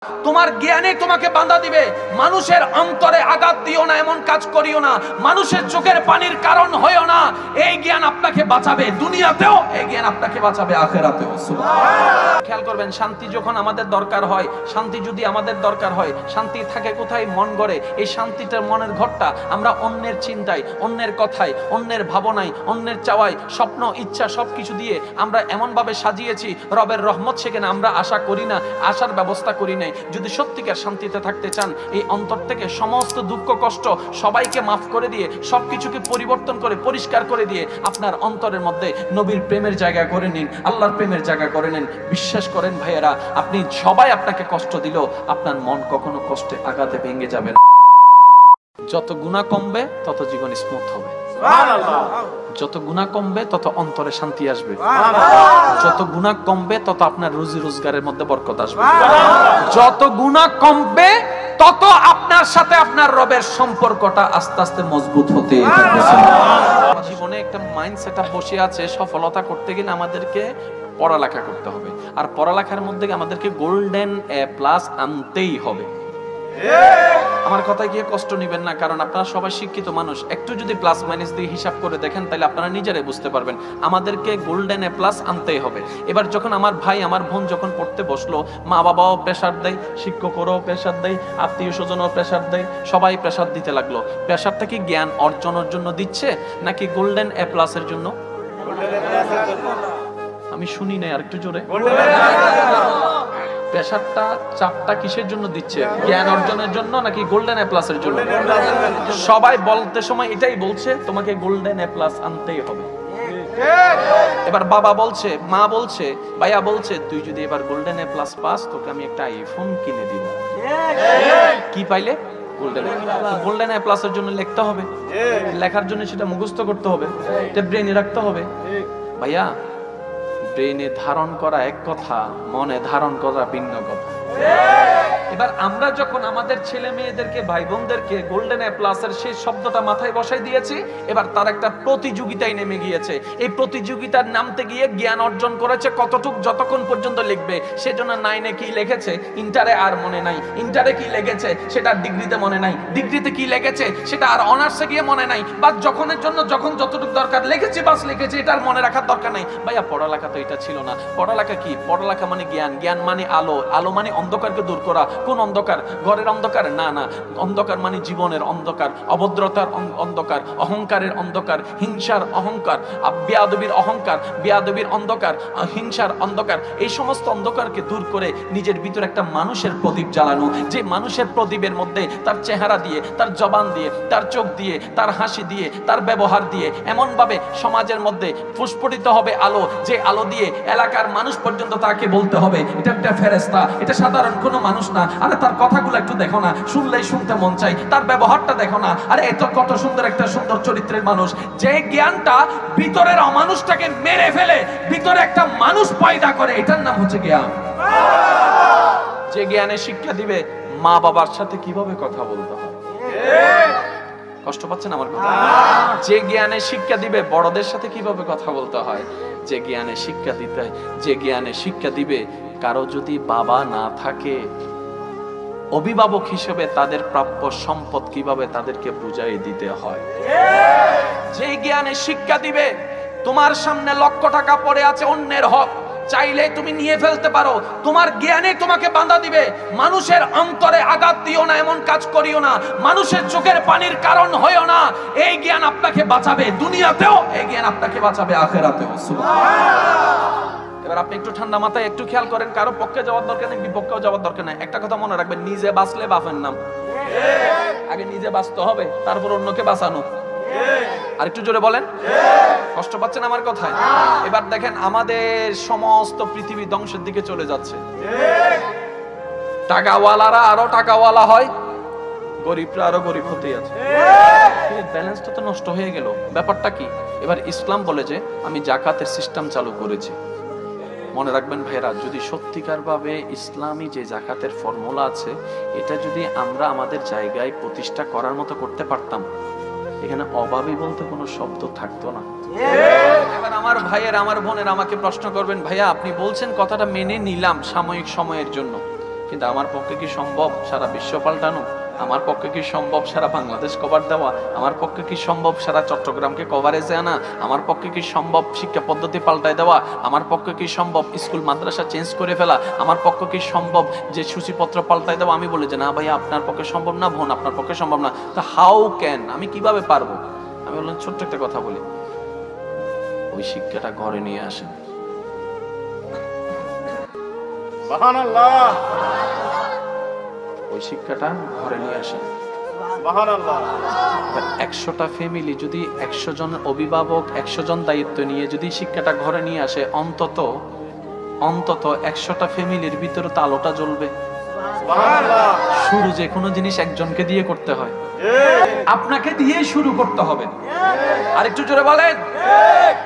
তোমার জ্ঞানে তোমাকে বাধা দিবে। মানুষের অন্তরে আঘাত দিও না, এমন কাজ করিও না, মানুষের চোখের পানির কারণ হইও না। এই জ্ঞান আপনাকে বাঁচাবে দুনিয়াতেও, এই জ্ঞান আপনাকে বাঁচাবে আখিরাতেও। সুবহানাল্লাহ। খেয়াল করবেন, শান্তি যখন আমাদের দরকার হয়, শান্তি যদি আমাদের দরকার হয়, শান্তি থাকে কোথায়? মন গড়ে। এই শান্তিটার মনের ঘরটা আমরা অন্যের চিন্তায়, অন্যের কথায়, অন্যের ভাবনায়, অন্যের চাওয়ায়, স্বপ্ন ইচ্ছা সবকিছু দিয়ে আমরা এমন ভাবে সাজিয়েছি, রবের রহমত সেখানে আমরা আশা করি না, আশার ব্যবস্থা করি না। যদি সত্যিকার শান্তিতে থাকতে চান, এই অন্তর থেকে সমস্ত দুঃখ কষ্ট সবাইকে মাফ করে দিয়ে, সবকিছুকে পরিবর্তন করে পরিষ্কার করে দিয়ে আপনার অন্তরের মধ্যে নবীর প্রেমের জায়গা করে নিন, আল্লাহর প্রেমের জায়গা করে নিন। বিশ্বাস করেন ভাইয়েরা, আপনি সবাই আপনাকে কষ্ট দিল, আপনার মন কখনো কষ্টে আঘাতে ভেঙে যাবে না। যত গুনাহ কমবে তত জীবন স্মুথ হবে। সুবহানাল্লাহ। যত গুনাহ কমবে তত অন্তরে শান্তি আসবে। সুবহানাল্লাহ। যত গুনাহ কমবে তত আপনার রুজি রোজগারের মধ্যে বরকত আসবে। সুবহানাল্লাহ। যত গুনাহ কমবে তত আপনার সাথে আপনার রবের সম্পর্কটা আস্তে আস্তে মজবুত হতে থাকবে। সুবহানাল্লাহ। জীবনে একটা মাইন্ড সেটআপ বসে আছে, সফলতা করতে গেলে আমাদেরকে পড়ালেখা করতে হবে, আর পড়ালেখার মধ্যে আমাদেরকে গোল্ডেন এ প্লাস আনতেই হবে। আমার কথায় গিয়ে কষ্ট নেবেন না, কারণ আপনারা সবাই শিক্ষিত মানুষ। একটু যদি প্লাস মাইনাস দিয়ে হিসাব করে দেখেন, তাহলে আপনারা নিজেরাই বুঝতে পারবেন আমাদেরকে গোল্ডেন এ প্লাস আনতেই হবে। এবার যখন আমার ভাই আমার বোন যখন পড়তে বসলো, মা বাবাও প্রেসার দেয়, শিক্ষকরাও প্রেসার দেয়, আত্মীয় স্বজনও প্রেসার দেয়, সবাই প্রেসার দিতে লাগলো। প্রেসারটা কি জ্ঞান অর্জনের জন্য দিচ্ছে নাকি গোল্ডেন এ প্লাসের জন্য? আমি শুনি নাই, আর একটু জোরে। প্রেসারটা চাপটা কিসের জন্য দিচ্ছে? জ্ঞান অর্জনের জন্য নাকি গোল্ডেন এ প্লাসের জন্য? সবাই বলতে সময় এটাই বলছে, তোমাকে গোল্ডেন এ প্লাস আনতেই হবে। এবার বাবা বলছে, মা বলছে, ভাইয়া বলছে, তুই যদি এবার গোল্ডেন এ প্লাস পাস, তোকে আমি একটা আইফোন কিনে দিব। কি পাইলে? গোল্ডেন এ প্লাসের জন্য লিখতে হবে, লেখার জন্য সেটা মুখস্থ করতে হবে, এটা ব্রেনে রাখতে হবে। ভাইয়া, ব্রেনে ধারণ করা এক কথা, মনে ধারণ করা ভিন্ন কথা। এবার আমরা যখন আমাদের ছেলে মেয়েদেরকে, ভাই বোনদেরকে গোল্ডেন এ প্লাসের সেই শব্দটা মাথায় বসাই দিয়েছি, এবার তার একটা প্রতিযোগিতায় নেমে গিয়েছে। এই প্রতিযোগিতার নামতে গিয়ে জ্ঞান অর্জন করেছে কতটুক, যতক্ষণ পর্যন্ত লিখবে। সেজন্য 9-এ কি লিখেছে, ইন্টারে আর মনে নাই, ইন্টারে কি লিখেছে সেটা ডিগ্রিতে মনে নাই, ডিগ্রিতে কি লিখেছে সেটা আর অনার্সে গিয়ে মনে নাই, বা যখনের জন্য যখন যতটুকু দরকার লিখেছি বাস লিখেছি, এটা আর মনে রাখার দরকার নাই। ভাইয়া, পড়ালেখা তো এটা ছিল না। পড়ালেখা কি? পড়ালেখা মানে জ্ঞান, জ্ঞান মানে আলো, আলো মানে অন্ধকারকে দূর করা। কোন অন্ধকার? ঘরের অন্ধকার না, না। অন্ধকার মানে জীবনের অন্ধকার, অভদ্রতার অন্ধকার, অহংকারের অন্ধকার, হিংসার অহংকার, বেয়াদবির অহংকার, বেয়াদবির অন্ধকার, হিংসার অন্ধকার। এই সমস্ত অন্ধকারকে দূর করে নিজের ভিতরে একটা মানুষের প্রদীপ জ্বালানো, যে মানুষের প্রদীপের মধ্যে তার চেহারা দিয়ে, তার জবান দিয়ে, তার চোখ দিয়ে, তার হাসি দিয়ে, তার ব্যবহার দিয়ে এমন ভাবে সমাজের মধ্যে প্রস্ফুটিত হবে আলো, যে আলো দিয়ে এলাকার মানুষ পর্যন্ত তাকে বলতে হবে এটা একটা ফেরেশতা, এটা সাধারণ কোনো মানুষ না। আরে তার কথাগুলো একটু দেখো না, শুনলেই শুনতে মন চাই। তার ব্যবহারটা দেখো না, আরে এত কত সুন্দর একটা সুন্দর চরিত্রের মানুষ। যে জ্ঞানটা ভিতরের অমানুষটাকে মেরে ফেলে ভিতরে একটা মানুষ পয়দা করে, এটার নাম হচ্ছে জ্ঞান। যে জ্ঞানে শিক্ষা দিবে মা বাবার সাথে কিভাবে কথা বলতে হয়। কষ্ট পাচ্ছেন আমার কথা? যে জ্ঞানে শিক্ষা দিবে বড়দের সাথে কিভাবে কথা বলতে হয়, যে জ্ঞানে শিক্ষা দিতে, যে জ্ঞানে শিক্ষা দিবে কারো যদি বাবা না থাকে, অভিভাবক হিসেবে তাদের প্রাপ্য সম্পদ কিভাবে তাদেরকে বুঝাই দিতে হয়। যে জ্ঞানে শিক্ষা দিবে তোমার সামনে লক্ষ টাকা পড়ে আছে অন্যের হক, চাইলে তুমি নিয়ে ফেলতে পারো, তোমার জ্ঞানে তোমাকে বাধা দিবে। মানুষের অন্তরে আঘাত দিও না, এমন কাজ করিও না, মানুষের চোখের পানির কারণ হইও না। এই জ্ঞান আপনাকে বাঁচাবে দুনিয়াতেও, এই জ্ঞান আপনাকে বাঁচাবে আখিরাতেও। সুবহানাল্লাহ। এবার আপনি একটু ঠান্ডা মাথায় একটু খেয়াল করেন, কারো পক্ষে যাওয়ার দরকার নেই, বিপক্ষেও যাওয়ার দরকার নেই। একটা কথা মনে রাখবেন, নিজে বাঁচলে বাপের নাম। আগে নিজে বাঁচতে হবে, তারপর অন্যকে বাঁচানো। আর একটু জোরে বলেন। কষ্ট পাচ্ছেন আমার কথায়? এবার দেখেন, আমাদের সমস্ত পৃথিবী ধ্বংসের দিকে চলে যাচ্ছে। টাকাওয়ালারা আরো টাকাওয়ালা হয়, গরিবরা আরো গরিব হতে আছে। ব্যালেন্সটা তো নষ্ট হয়ে গেল। ব্যাপারটা কি? এবার ইসলাম বলে যে আমি জাকাতের সিস্টেম চালু করেছি। মনে রাখবেন ভাইরা, যদি সত্যিকার ভাবে ইসলামী যে জাকাতের ফর্মুলা আছে, এটা যদি আমরা আমাদের জায়গায় প্রতিষ্ঠা করার মতো করতে পারতাম, এখানে অভাবী বলতে কোনো শব্দ থাকতো না। এবার আমার ভাইয়ের, আমার বোনের আমাকে প্রশ্ন করবেন, ভাইয়া আপনি বলছেন কথাটা মেনে নিলাম সাময়িক সময়ের জন্য, কিন্তু আমার পক্ষে কি সম্ভব সারা বিশ্ব পাল্টানো? আমার পক্ষে কি সম্ভব সারা বাংলাদেশ কভার দেওয়া? আমার পক্ষে কি সম্ভব সারা চট্টগ্রামকে কভারেজে আনা? আমার পক্ষে কি সম্ভব শিক্ষা পদ্ধতি পাল্টায় দেওয়া? আমার পক্ষে কি সম্ভব স্কুল মাদ্রাসা চেঞ্জ করে ফেলা? আমার পক্ষে কি সম্ভব যে সূচিপত্র পাল্টায় দেওয়া? আমি বলি যে না ভাই, আপনার পক্ষে সম্ভব না, বোন আপনার পক্ষে সম্ভব না। তো হাউ ক্যান, আমি কিভাবে পারবো? আমি বললাম ছোট্ট একটা কথা বলি, ওই শিক্ষাটা ঘরে নিয়ে আসেন। সুবহানাল্লাহ। ওই শিক্ষাটা ঘরে নিয়ে আসেন। সুবহানাল্লাহ। 100টা ফ্যামিলি যদি 100 জন অভিভাবক 100 জন দায়িত্ব নিয়ে যদি শিক্ষাটা ঘরে নিয়ে আসে, অন্তত 100টা ফ্যামিলির ভিতরে তো আলোটা জ্বলবে। সুবহানাল্লাহ। শুরু যে কোনো জিনিস একজনকে দিয়ে করতে হয়, আপনাকে দিয়ে শুরু করতে হবে। আরেকটু জোরে বলেন।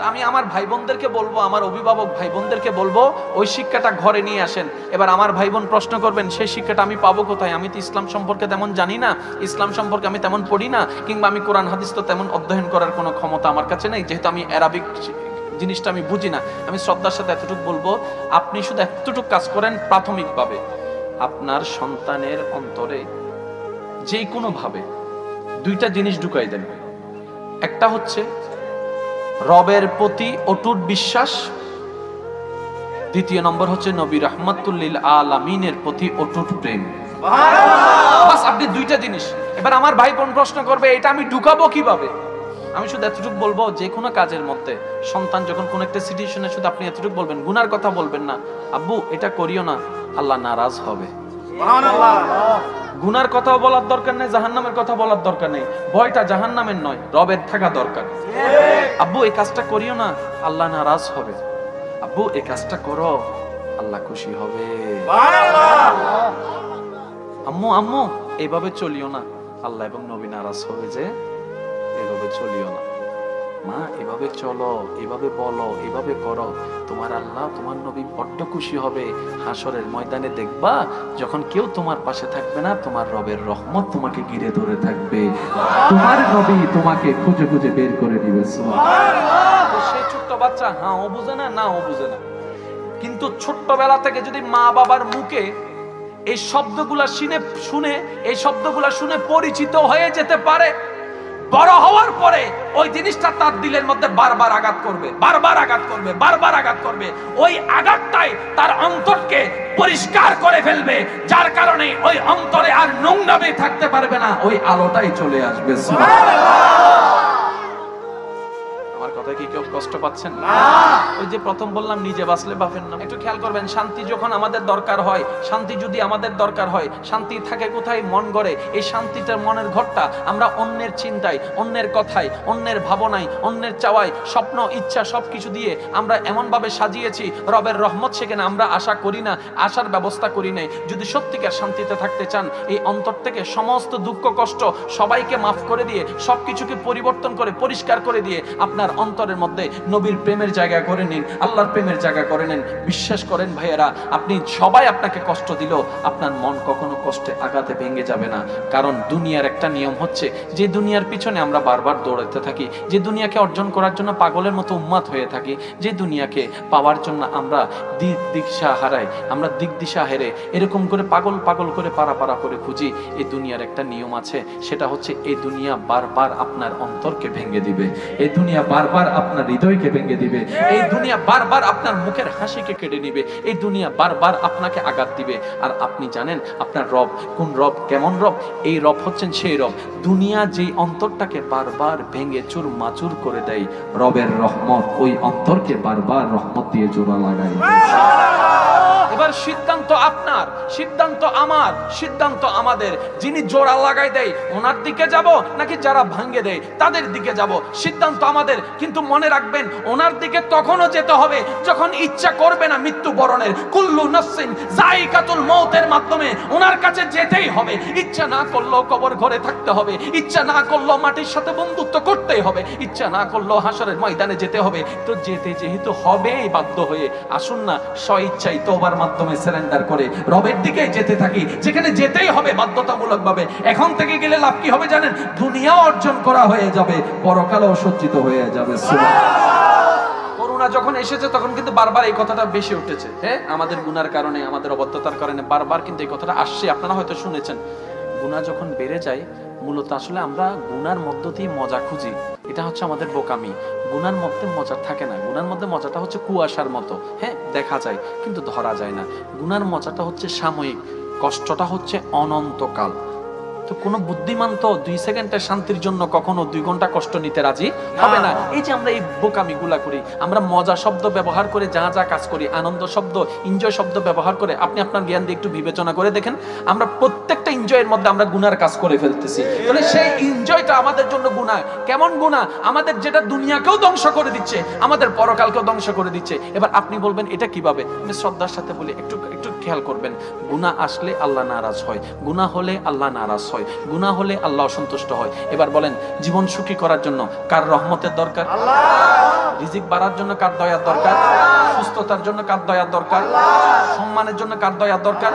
আমি আমার ভাই বোনদেরকে বলবো, আমার অভিভাবক ভাই বোনদেরকে বলবো, ওই শিক্ষাটা ঘরে নিয়ে আসেন। এবার আমার ভাই বোন প্রশ্ন করবেন, সেই শিক্ষাটা আমি পাবো কোথায়? আমি তো ইসলাম সম্পর্কে তেমন জানি না, ইসলাম সম্পর্কে আমি তেমন পড়ি না, কিংবা আমি কোরআন হাদিস তো তেমন অধ্যয়ন করার কোনো ক্ষমতা আমার কাছে নেই, যেহেতু আমি অ্যারাবিক জিনিসটা আমি বুঝি না। আমি শ্রদ্ধার সাথে এতটুকু বলবো, আপনি শুধু এতটুকু কাজ করেন প্রাথমিকভাবে, আপনার সন্তানের অন্তরে যে কোনো ভাবে 2টা জিনিস ঢুকাই দেন। একটা হচ্ছে রবের প্রতি অটুট বিশ্বাস, দ্বিতীয় নম্বর হচ্ছে নবী রাহমাতুল লিল আলামিনের প্রতি অটুট প্রেম। বাস, আপনি 2টা জিনিস। এবার আমার ভাই বোন প্রশ্ন করবে, এটা আমি ঢুকাবো কিভাবে? আমি শুধু এতটুকু বলবো, যে কোনো কাজের মধ্যে সন্তান যখন কোন একটা সিচুয়েশনে, শুধু আপনি এতটুকু বলবেন, গুনার কথা বলবেন না, আব্বু এটা করিও না, আল্লাহ নারাজ হবে। সুবহানাল্লাহ। গুনার কথাও বলার দরকার নেই, জাহান্নামের কথা বলার দরকার নেই, ভয়টা জাহান্নামের নয়, রবের থাকা দরকার। আব্বু এই কাজটা করিও না, আল্লাহ নারাজ হবে। আব্বু এই কাজটা করো, আল্লাহ খুশি হবে। আম্মু আম্মু এইভাবে চলিও না, আল্লাহ এবং নবী নারাজ হবে, যে এভাবে চলিও না। মা এভাবে চলো, এভাবে বলো, এভাবে করো, তোমার আল্লাহ তোমার নবী বড্ড খুশি হবে। হাসরের ময়দানে দেখবা, যখন কেউ তোমার পাশে থাকবে না, তোমার রবের রহমত তোমাকে ঘিরে ধরে থাকবে, তোমার নবী তোমাকে খুঁজে খুঁজে বের করে দিবে। সুবহানাল্লাহ। সেই ছোট্ট বাচ্চা হ্যাঁ ও বুঝে না, না ও বুঝে না, কিন্তু ছোট্টবেলা থেকে যদি মা বাবার মুখে এই শব্দগুলা শুনে এই শব্দগুলা শুনে পরিচিত হয়ে যেতে পারে, বড় হওয়ার পরে ওই জিনিসটা তার দিলের মধ্যে বারবার আঘাত করবে, বারবার আঘাত করবে, বারবার আঘাত করবে। ওই আঘাতটাই তার অন্তরকে পরিষ্কার করে ফেলবে, যার কারণে ওই অন্তরে আর নোংরামি থাকতে পারবে না, ওই আলোটাই চলে আসবে। আমার কথা কি কেউ কষ্ট পাচ্ছেন না? ওই যে প্রথম বললাম, নিজে বাঁচলে বাপের নাম। একটু খেয়াল করবেন, শান্তি যখন আমাদের দরকার হয়, শান্তি যদি আমাদের দরকার হয়, শান্তি থাকে কোথায়? মন গড়ে। এই শান্তিটার মনের ঘরটা আমরা অন্যের চিন্তায়, অন্যের কথায়, অন্যের ভাবনায়, অন্যের চাওয়ায়, স্বপ্ন ইচ্ছা সবকিছু দিয়ে আমরা এমন ভাবে সাজিয়েছি, রবের রহমত সেখানে আমরা আশা করি না, আশার ব্যবস্থা করি নাই। যদি সত্যিকার শান্তিতে থাকতে চান, এই অন্তর থেকে সমস্ত দুঃখ কষ্ট সবাইকে মাফ করে দিয়ে, সবকিছুকে পরিবর্তন করে পরিষ্কার করে দিয়ে, আপনার অন্তরের মধ্যে নবীর প্রেমের জায়গা করে নিন, আল্লাহর প্রেমের জায়গা করে নিন। বিশ্বাস করেন ভাইয়েরা, আপনি সবাই আপনাকে কষ্ট দিল, আপনার মন কখনো কষ্টে আঘাতে ভেঙে যাবে না। কারণ দুনিয়ার একটা নিয়ম হচ্ছে, যে দুনিয়ার পিছনে আমরা বারবার দৌড়াতে থাকি, যে দুনিয়াকে অর্জন করার জন্য পাগলের মতো উন্মাদ হয়ে থাকি, যে দুনিয়াকে পাওয়ার জন্য আমরা দিশা হারাই, আমরা দিশা হেরে এরকম করে পাগল পাগল করে পাড়া করে খুঁজি, এই দুনিয়ার একটা নিয়ম আছে, সেটা হচ্ছে এই দুনিয়া বারবার আপনার অন্তরকে ভেঙে দিবে, এই দুনিয়া বারবার আপনার হৃদয়কে ভেঙে দিবে, এই দুনিয়া বারবার আপনার মুখের হাসিকে কেড়ে নিবে, এই দুনিয়া বারবার আপনাকে আঘাত দিবে। আর আপনি জানেন আপনার রব কোন রব, কেমন রব? এই রব হচ্ছেন সেই রব, দুনিয়া যেই অন্তরটাকে বারবার ভেঙে চুরমাচুর করে দেয়, রবের রহমত ওই অন্তরকে বারবার রহমত দিয়ে জোড়া লাগায়। এবার সিদ্ধান্ত আপনার, সিদ্ধান্ত আমার, সিদ্ধান্ত আমাদের। যিনি জোড়া লাগাই দেয় ওনার দিকে যাব, নাকি যারা ভাঙ্গে দেয় তাদের দিকে যাব, সিদ্ধান্ত আমাদের। কিন্তু মনে রাখবেন, ওনার দিকে তখনও যেতে হবে যখন ইচ্ছা করবে না মৃত্যুবরণের। কুল্লু নাফসিন যায়িকাতুল মউতের মাধ্যমে ওনার কাছে যেতেই হবে। ইচ্ছা না করলেও কবর ঘরে থাকতে হবে, ইচ্ছা না করলেও মাটির সাথে বন্ধুত্ব করতেই হবে, ইচ্ছা না করলেও হাসরের ময়দানে যেতে হবে। তো যেতে যেহেতু হবেই বাধ্য হয়ে, আসুন না স্বইচ্ছাই তওবার মাধ্যমে সারেন্ডার করে রবের দিকে যেতে থাকি, যেখানে যেতেই হবে বাধ্যতামূলক ভাবে। এখন থেকে গেলে লাভ কি হবে জানেন? দুনিয়া অর্জন করা হয়ে যাবে, পরকালও সজ্জিত হয়ে যাবে। সুবহানাল্লাহ। করুন গুনাহ যখন এসেছে তখন কিন্তু বারবার এই কথাটা বেশি উঠেছে। হ্যাঁ, আমাদের গুনার কারণে, আমাদের অবদ্ধতার কারণে বারবার কিন্তু এই কথাটা আসছে, আপনারা হয়তো শুনেছেন। গুনাহ যখন বেড়ে যায়, মূলত আসলে আমরা গুনার মধ্য দিয়ে মজা খুঁজি, এটা হচ্ছে আমাদের বোকামি। গুনার মধ্যে মজা থাকে না, গুনার মধ্যে মজাটা হচ্ছে কুয়াশার মতো, হ্যাঁ দেখা যায় কিন্তু ধরা যায় না। গুনার মজাটা হচ্ছে সাময়িক, কষ্টটা হচ্ছে অনন্তকাল। তো কোনো বুদ্ধিমান তো 2 সেকেন্ডের শান্তির জন্য কখনো 2 ঘন্টা কষ্ট নিতে রাজি হবে না। এই যে আমরা এই বোকামিগুলা করি, আমরা মজা শব্দ ব্যবহার করে যা যা কাজ করি, আনন্দ শব্দ, এনজয় শব্দ ব্যবহার করে, আপনি আপনার জ্ঞান দিয়ে একটু বিবেচনা করে দেখেন, আমরা প্রত্যেকটা এনজয়ের মধ্যে আমরা গুনার কাজ করে ফেলতেছি। তাহলে সেই এনজয়টা আমাদের জন্য গুনাহ। কেমন গুনাহ? আমাদের যেটা দুনিয়াকেও ধ্বংস করে দিচ্ছে, আমাদের পরকালকেও ধ্বংস করে দিচ্ছে। এবার আপনি বলবেন এটা কিভাবে? আমি শ্রদ্ধার সাথে বলি, একটু খেয়াল করবেন। গুনাহ আসলে আল্লাহ নারাজ হয়, গুনাহ হলে আল্লাহ নারাজ হয়, গুনাহ হলে আল্লাহ অসন্তুষ্ট হয়। এবার বলেন, জীবন সুখী করার জন্য কার রহমতের দরকার? রিজিক বাড়ার জন্য কার দয়ার দরকার? সুস্থতার জন্য কার দয়ার দরকার? সম্মানের জন্য কার দয়ার দরকার?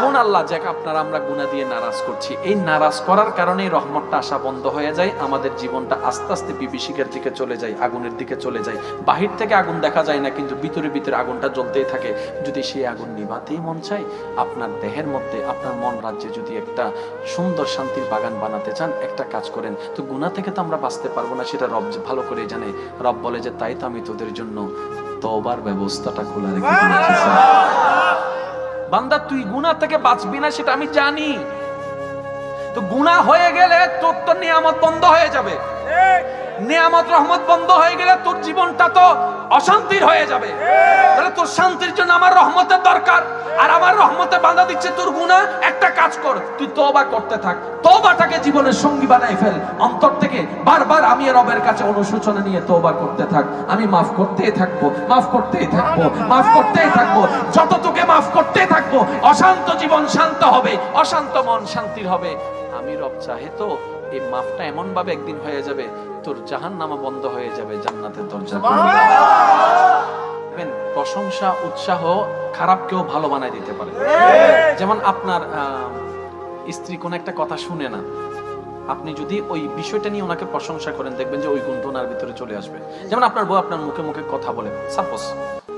কোন আল্লাহ যাকে আপনারা আমরা গুনাহ দিয়ে নারাজ করছি? এই নারাজ করার কারণেই রহমতটা আসা বন্ধ হয়ে যায়, আমাদের জীবনটা আস্তে আস্তে বিভীষিকার দিকে চলে যায়, আগুনের দিকে চলে যায়। বাহির থেকে আগুন দেখা যায় না, কিন্তু ভিতরে ভিতরে আগুনটা জ্বলতেই থাকে। যদি সেই আগুন নিভাতেই মন চায়, আপনার দেহের মধ্যে, আপনার মন রাজ্যে যদি একটা সুন্দর শান্তির বাগান বানাতে চান, একটা কাজ করেন। তো গুনাহ থেকে তো আমরা বাঁচতে পারবো না, সেটা রব ভালো করে জানে। রব বলে যে তাই তো আমি তোদের জন্য তওবার ব্যবস্থাটা খোলা রেখে দিয়েছি। বান্দা তুই গুনাহ থেকে বাঁচবি না সেটা আমি জানি। তো গুনাহ হয়ে গেলে তোর তো নিয়ামত বন্ধ হয়ে যাবে, নিয়ামত রহমত বন্ধ হয়ে গেলে তোর জীবনটা তো অশান্তির হয়ে যাবে। তাহলে তোর শান্তির জন্য আমার রহমতের দরকার, আর আমার রহমতে বাধা দিচ্ছে তোর গুনাহ। একটা কাজ কর, তুই তওবা করতে থাক, তওবাটাকে জীবনের সঙ্গী বানাই ফেল। অন্তর থেকে বারবার আমি রবের কাছে অনুশোচনা নিয়ে তওবা করতে থাক। আমি মাফ করতেই থাকবো, মাফ করতেই থাকবো, মাফ করতেই থাকবো। যত তোকে মাফ করতেই থাকবো, অশান্ত জীবন শান্ত হবে, অশান্ত মন শান্তির হবে। আমি রব চাহে তো এই মাফটা এমন ভাবে একদিন হয়ে যাবে, তোর জাহান্নামা বন্ধ হয়ে যাবে, জান্নাতের দরজা খুলে যাবে। প্রশংসা, উৎসাহ খারাপকেও ভালো বানায় দিতে পারে। যেমন আপনার স্ত্রী কোন একটা কথা শুনে না, আপনি যদি ওই বিষয়টা নিয়ে ওনাকে প্রশংসা করেন, দেখবেন যে ওই গুণটা ওনার ভিতরে চলে আসবে। যেমন আপনার বউ আপনার মুখে মুখে কথা বলে, সাপোজ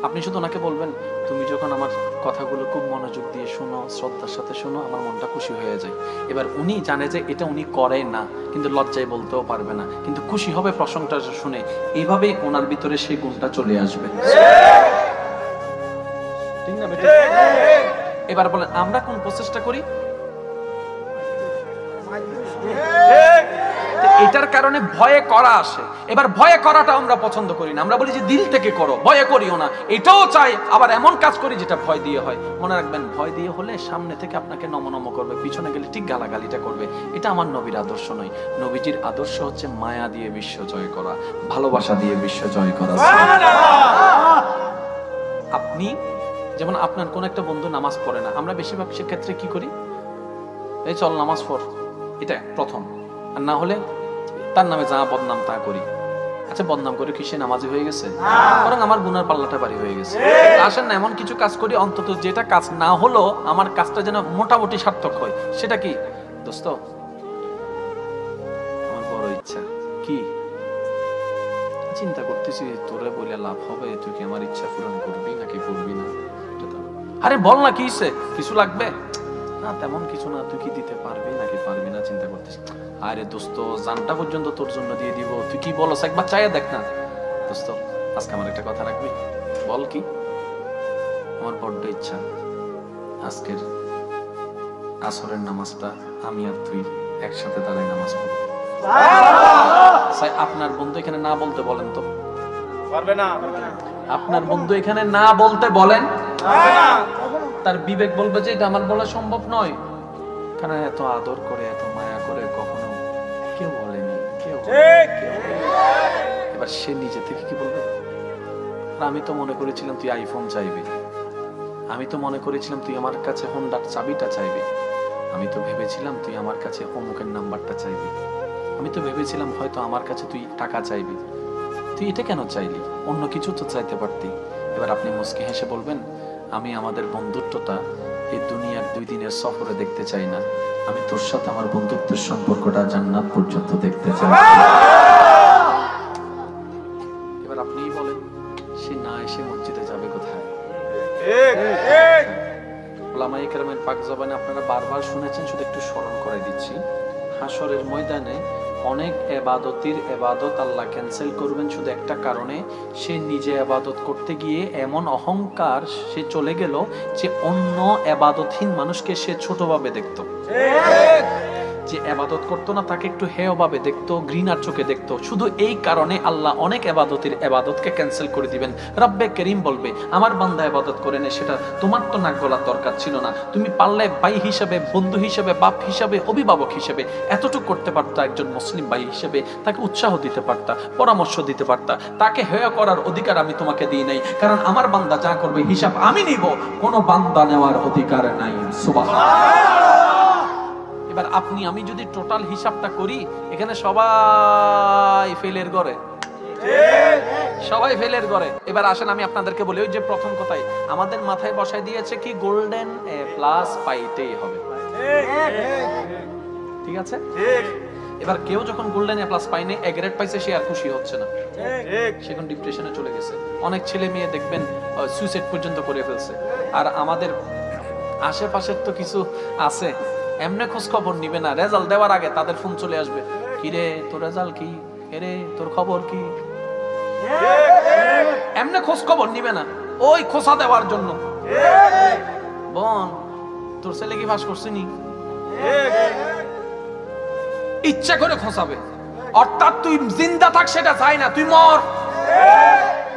আপনি শুধু ওনাকে বলবেন, তুমি যখন আমার কথাগুলো খুব মনোযোগ দিয়ে শোনো, শ্রদ্ধার সাথে শোনো, আমার মনটা খুশি হয়ে যায়। এবার উনি জানে যে এটা উনি করে না, কিন্তু লজ্জায় বলতেও পারবে না, কিন্তু খুশি হবে প্রশংসা শুনে। এইভাবেই ওনার ভিতরে সেই গুণটা চলে আসবে। ঠিক না বেটা? এবার বলেন, আমরা কোন প্রচেষ্টা করি? এটার কারণে ভয়ে করা আসে। এবার ভয়ে করাটা আমরা পছন্দ করি না, আমরা বলি যে দিল থেকে করো, ভয়ে করিও না। এটাও চাই, আবার এমন কাজ করি যেটা ভয় দিয়ে হয়। মনে রাখবেন, ভয় দিয়ে হলে সামনে থেকে আপনাকে নমনম করবে, পিছনে গেলে ঠিক গালাগালিটা করবে। এটা আমার নবীর আদর্শ নয়। নবীজির আদর্শ হচ্ছে মায়া দিয়ে বিশ্ব জয় করা, ভালোবাসা দিয়ে বিশ্ব জয় করা। আপনি যেমন আপনার কোন একটা বন্ধু নামাজ পড়ে না, আমরা বেশিরভাগ সেক্ষেত্রে কি করি? এই চল নামাজ পড়, এটা প্রথম। আর না হলে তার নামে যা বদনাম তা করি। আচ্ছা, বদনাম করে কি সে নামাজি হয়ে গেছে? বরং আমার গুনার পাল্লাটা বাড়ি হয়ে গেছে। আসেন না, এমন কিছু কাজ করি অন্তত যেটা কাজ না হলো আমার কাজটা যেন মোটামুটি সার্থক হয়। সেটা কি দোস্ত? আমার বড় ইচ্ছা কি, চিন্তা করতেছি তোরে বলে লাভ হবে, তুই কি আমার ইচ্ছা পূরণ করবি নাকি করবি না? আরে বল না, কি কিছু লাগবে না? তেমন কিছু না, তুই কি দিতে পারবি নাকি পারবি না চিন্তা করতেছিস। আরে দোস্ত, জানটা পর্যন্ত তোর জন্য দিয়ে দিব, তুই কি বলছ একবার চাইয়া দেখ না। দোস্ত, আজকে আমার একটা কথা রাখবি? বল কি? আমার বড্ড ইচ্ছা আজকের আসরের নামাজটা আমি আর তুই একসাথে দাঁড়ায় নামাজ পড়ব। আপনার বন্ধু এখানে না বলতে বলেন তো পারবে না। আপনার বন্ধু এখানে না বলতে বলেন, তার বিবেক বলবে যে এটা আমার বলা সম্ভব নয়, কারণ এত আদর করে, এত মায়া করে কখনো কেউ বলেনি, কেউ। এবার সে নিজে থেকে কি বলবে? আমি তো মনে করেছিলাম তুই আইফোন চাইবি, আমি তো মনে করেছিলাম তুই আমার কাছে হোন্ডার চাবিটা চাইবি, আমি তো ভেবেছিলাম তুই আমার কাছে অমুকের নাম্বারটা চাইবি, আমি তো ভেবেছিলাম হয়তো আমার কাছে তুই টাকা চাইবি। তুই এটা কেন চাইলি? অন্য কিছু তো চাইতে পারতি। এবার আপনি মুস্কি হেসে বলবেন, আমি আমাদের বন্ধুত্বটা এই দুনিয়ার 2 দিনের সফরে দেখতে চাই না, আমি তোর সাথে আমার বন্ধুত্বের সম্পর্কটা জান্নাত পর্যন্ত দেখতে চাই। এবার আপনিই বলেন, ওলামায়ে কেরামের পাক জবানে আপনারা বারবার শুনেছেন, শুধু একটু স্মরণ করে দিচ্ছি। হাশরের ময়দানে অনেক এবাদত আল্লাহ ক্যান্সেল করবেন শুধু একটা কারণে, সে নিজে এবাদত করতে গিয়ে এমন অহংকার সে চলে গেল যে অন্য এবাদতহীন মানুষকে সে ছোটভাবে দেখতো, যে এবাদত করতো না তাকে একটু হেয় ভাবে দেখতো, ঘৃণার চোখে দেখতো। শুধু এই কারণে আল্লাহ অনেক এবাদতকে ক্যান্সেল করে দিবেন। রব্বে করিম বলবে, আমার বান্দা এবাদত করে নে, সেটা তোমার তো নাক গলার দরকার ছিল না। তুমি পারলে ভাই হিসেবে, বন্ধু হিসেবে, বাপ হিসেবে, অভিভাবক হিসেবে এতটুকু করতে পারতা। একজন মুসলিম ভাই হিসেবে তাকে উৎসাহ দিতে পারতা, পরামর্শ দিতে পারতা। তাকে হেয় করার অধিকার আমি তোমাকে দিই নাই, কারণ আমার বান্দা যা করবে হিসাব আমি নিব, কোনো বান্দা নেওয়ার অধিকার নাই। সুবহানাল্লাহ। এবার আপনি আমি যদি টোটাল হিসাবটা করি, এখানে সবাই ফেলের ঘরে, সবাই ফেলের ঘরে। এবার আসেন আমি আপনাদেরকে বলি, ওই যে প্রথম কথাই আমাদের মাথায় বসায় দিয়েছে কি, গোল্ডেন এ প্লাস পাইতেই হবে, ঠিক আছে? এবার কেউ যখন গোল্ডেন এ প্লাস পাইনি, এ গ্রেড পাইছে, সে আর খুশি হচ্ছে না, সে এখন ডিপ্রেশনে চলে গেছে। অনেক ছেলে মেয়ে দেখবেন সুইসাইড পর্যন্ত করে ফেলছে। আর আমাদের আশেপাশের তো কিছু আছে, এমনি খোঁজ খবর নিবে না, রেজাল্ট দেওয়ার আগে তাদের ফোন চলে আসবে, কি রে তোর রেজাল্ট কি, রে তোর খবর কি, এমনি খোঁজ খবর নিবে না, ওই খোঁচা দেওয়ার জন্য। বোন, তোর ছেলে কি পাস করছে নি, ইচ্ছা করে খোঁচাবে। অর্থাৎ তুই জিন্দা থাক সেটা চাই না, তুই মর।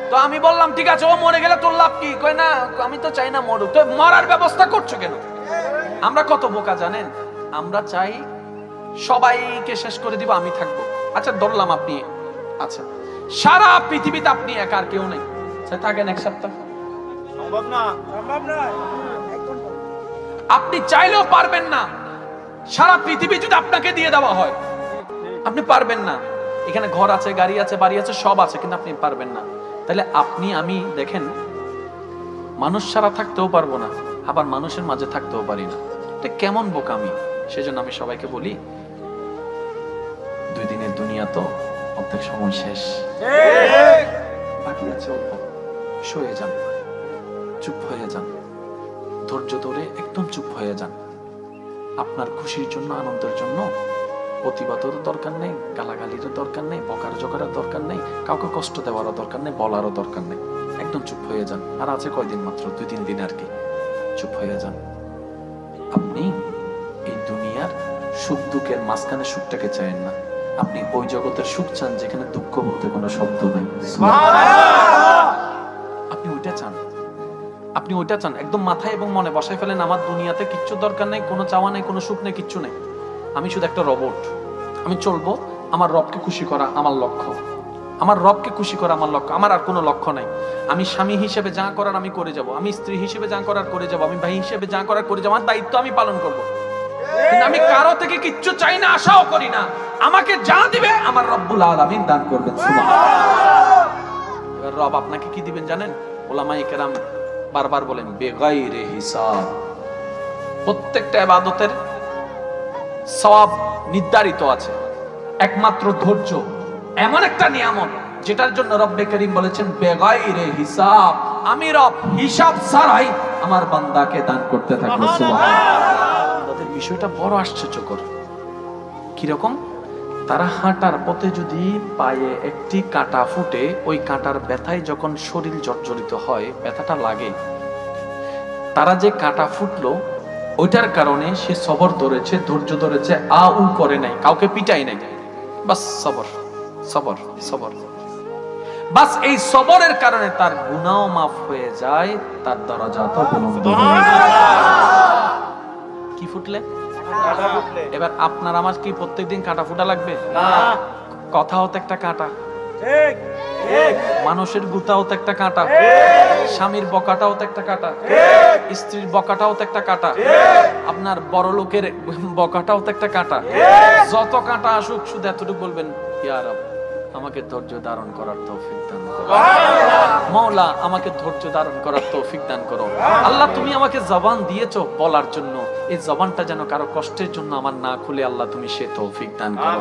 তো আমি বললাম ঠিক আছে, ও মরে গেলে তোর লাভ কি? কয় না, আমি তো চাই না মরুক। তো মরার ব্যবস্থা করছো কেন? আমরা কত বোকা জানেন, আমরা চাই সবাইকে শেষ করে দিব, আমি থাকবো। আচ্ছা ধরলাম আপনি, আচ্ছা সারা পৃথিবীতে আপনি একা, আর কেউ নেই, থাকেন এক সপ্তাহ, সম্ভব না, সম্ভব না। আপনি চাইলেও পারবেন না। সারা পৃথিবী যদি আপনাকে দিয়ে দেওয়া হয়, আপনি পারবেন না। এখানে ঘর আছে, গাড়ি আছে, বাড়ি আছে, সব আছে, কিন্তু আপনি পারবেন না। তাহলে আপনি আমি দেখেন, মানুষ ছাড়া থাকতেও পারবো না, আবার মানুষের মাঝে থাকতেও পারি না। এটা কেমন বোকামি। সেজন্য আমি সবাইকে বলি, 2 দিনের দুনিয়া তো, অর্ধেক সময় শেষ, বাকি আছে অল্প। সয়ে যান, চুপ হয়ে যান, ধৈর্য ধরে একদম চুপ হয়ে যান। আপনার খুশির জন্য, আনন্দের জন্য প্রতিবাদেরও দরকার নেই, গালাগালিরও দরকার নেই, বকার জোকারের দরকার নেই, কাউকে কষ্ট দেওয়ারও দরকার নেই, বলারও দরকার নেই। একদম চুপ হয়ে যান। আর আছে কয়দিন মাত্র, 2-3 দিন আর কি। চুপ হয়ে যান। আপনি এই দুনিয়ার সুখ দুঃখের মাঝখানে সুখটাকে চাইেন না, আপনি ওই জগতের সুখ চান যেখানে দুঃখ বলতে কোনো শব্দ নেই। আপনি ওইটা চান, আপনি ওইটা চান। একদম মাথায় এবং মনে বসায় ফেলেন, আমার দুনিয়াতে কিচ্ছু দরকার নেই, কোনো চাওয়া নেই, কোনো সুখ নেই, কিচ্ছু নেই। আমি শুধু একটা রোবট, আমি চলবো, আমার রবকে খুশি করা আমার লক্ষ্য, আমার রবকে খুশি করা আমার লক্ষ্য, আমার আর কোনো লক্ষ্য নাই। আমি স্বামী হিসেবে যা করার আমি করে যাব, আমি স্ত্রী হিসেবে যা করার করে যাব, আমি ভাই হিসেবে যা করার করে যাব, আমার দায়িত্ব আমি পালন করব। কিন্তু আমি কারো থেকে কিচ্ছু চাই না, আশাও করি না। আমাকে যা দিবে আমার রব্বুল আলামিন দান করবেন। সুবহানাল্লাহ। এবার রব আপনাকে কি দিবেন জানেন? উলামায়ে কেরাম বারবার বলেন, বেগাইরে হিসাব। প্রত্যেকটা ইবাদতের সওয়াব নির্ধারিত আছে। একমাত্র ধৈর্য এমন একটা নিয়ামত যেটার জন্য রব্বে করিম বলেছেন, বেগাইরে হিসাব, আমি রব হিসাব ছাড়াই আমার বান্দাকে দান করতে থাকবো। সুবহানাল্লাহ। তাদের বিষয়টা বড় আশ্চর্যকর। কিরকম? তারা হাঁটার পথে যদি পায়ে একটি কাঁটা ফুটে, ওই কাঁটার ব্যথায় যখন শরীর জর্জরিত হয়, ব্যথাটা লাগে, তারা যে কাঁটা ফুটলো ওইটার কারণে সে সবর ধরেছে, ধৈর্য ধরেছে, আউ করে নাই, কাউকে পিটাই নাই, বাস সবর সবর সবর। বাস এই সবরের কারণে তার গুনাহ মাফ হয়ে যায়, তার দরজাও বুলন্দ হয়ে যায়। কি ফুটলে? এবার আপনার আমার কি প্রত্যেকদিন কাঁটা ফুটা লাগবে? না। কথাও তো একটা কাঁটা, ঠিক ঠিক। মানুষের গুতাও তো একটা কাঁটা, ঠিক। স্বামীর বকাটাও তো একটা কাঁটা, ঠিক। স্ত্রীর বকাটাও তো একটা কাঁটা, ঠিক। আপনার বড় লোকের বকাটাও তো একটা কাঁটা, ঠিক। যত কাঁটা আসুক শুধু এতটুকু বলবেন, ইয়া রব আমাকে ধৈর্য ধারণ করার তৌফিক দান করো, মওলা আমাকে ধৈর্য ধারণ করার তৌফিক দান করো। আল্লাহ তুমি আমাকে জবান দিয়েছো বলার জন্য, এই জবানটা যেন কারো কষ্টের জন্য আমার না খুলে আল্লাহ তুমি সে তৌফিক দান করো।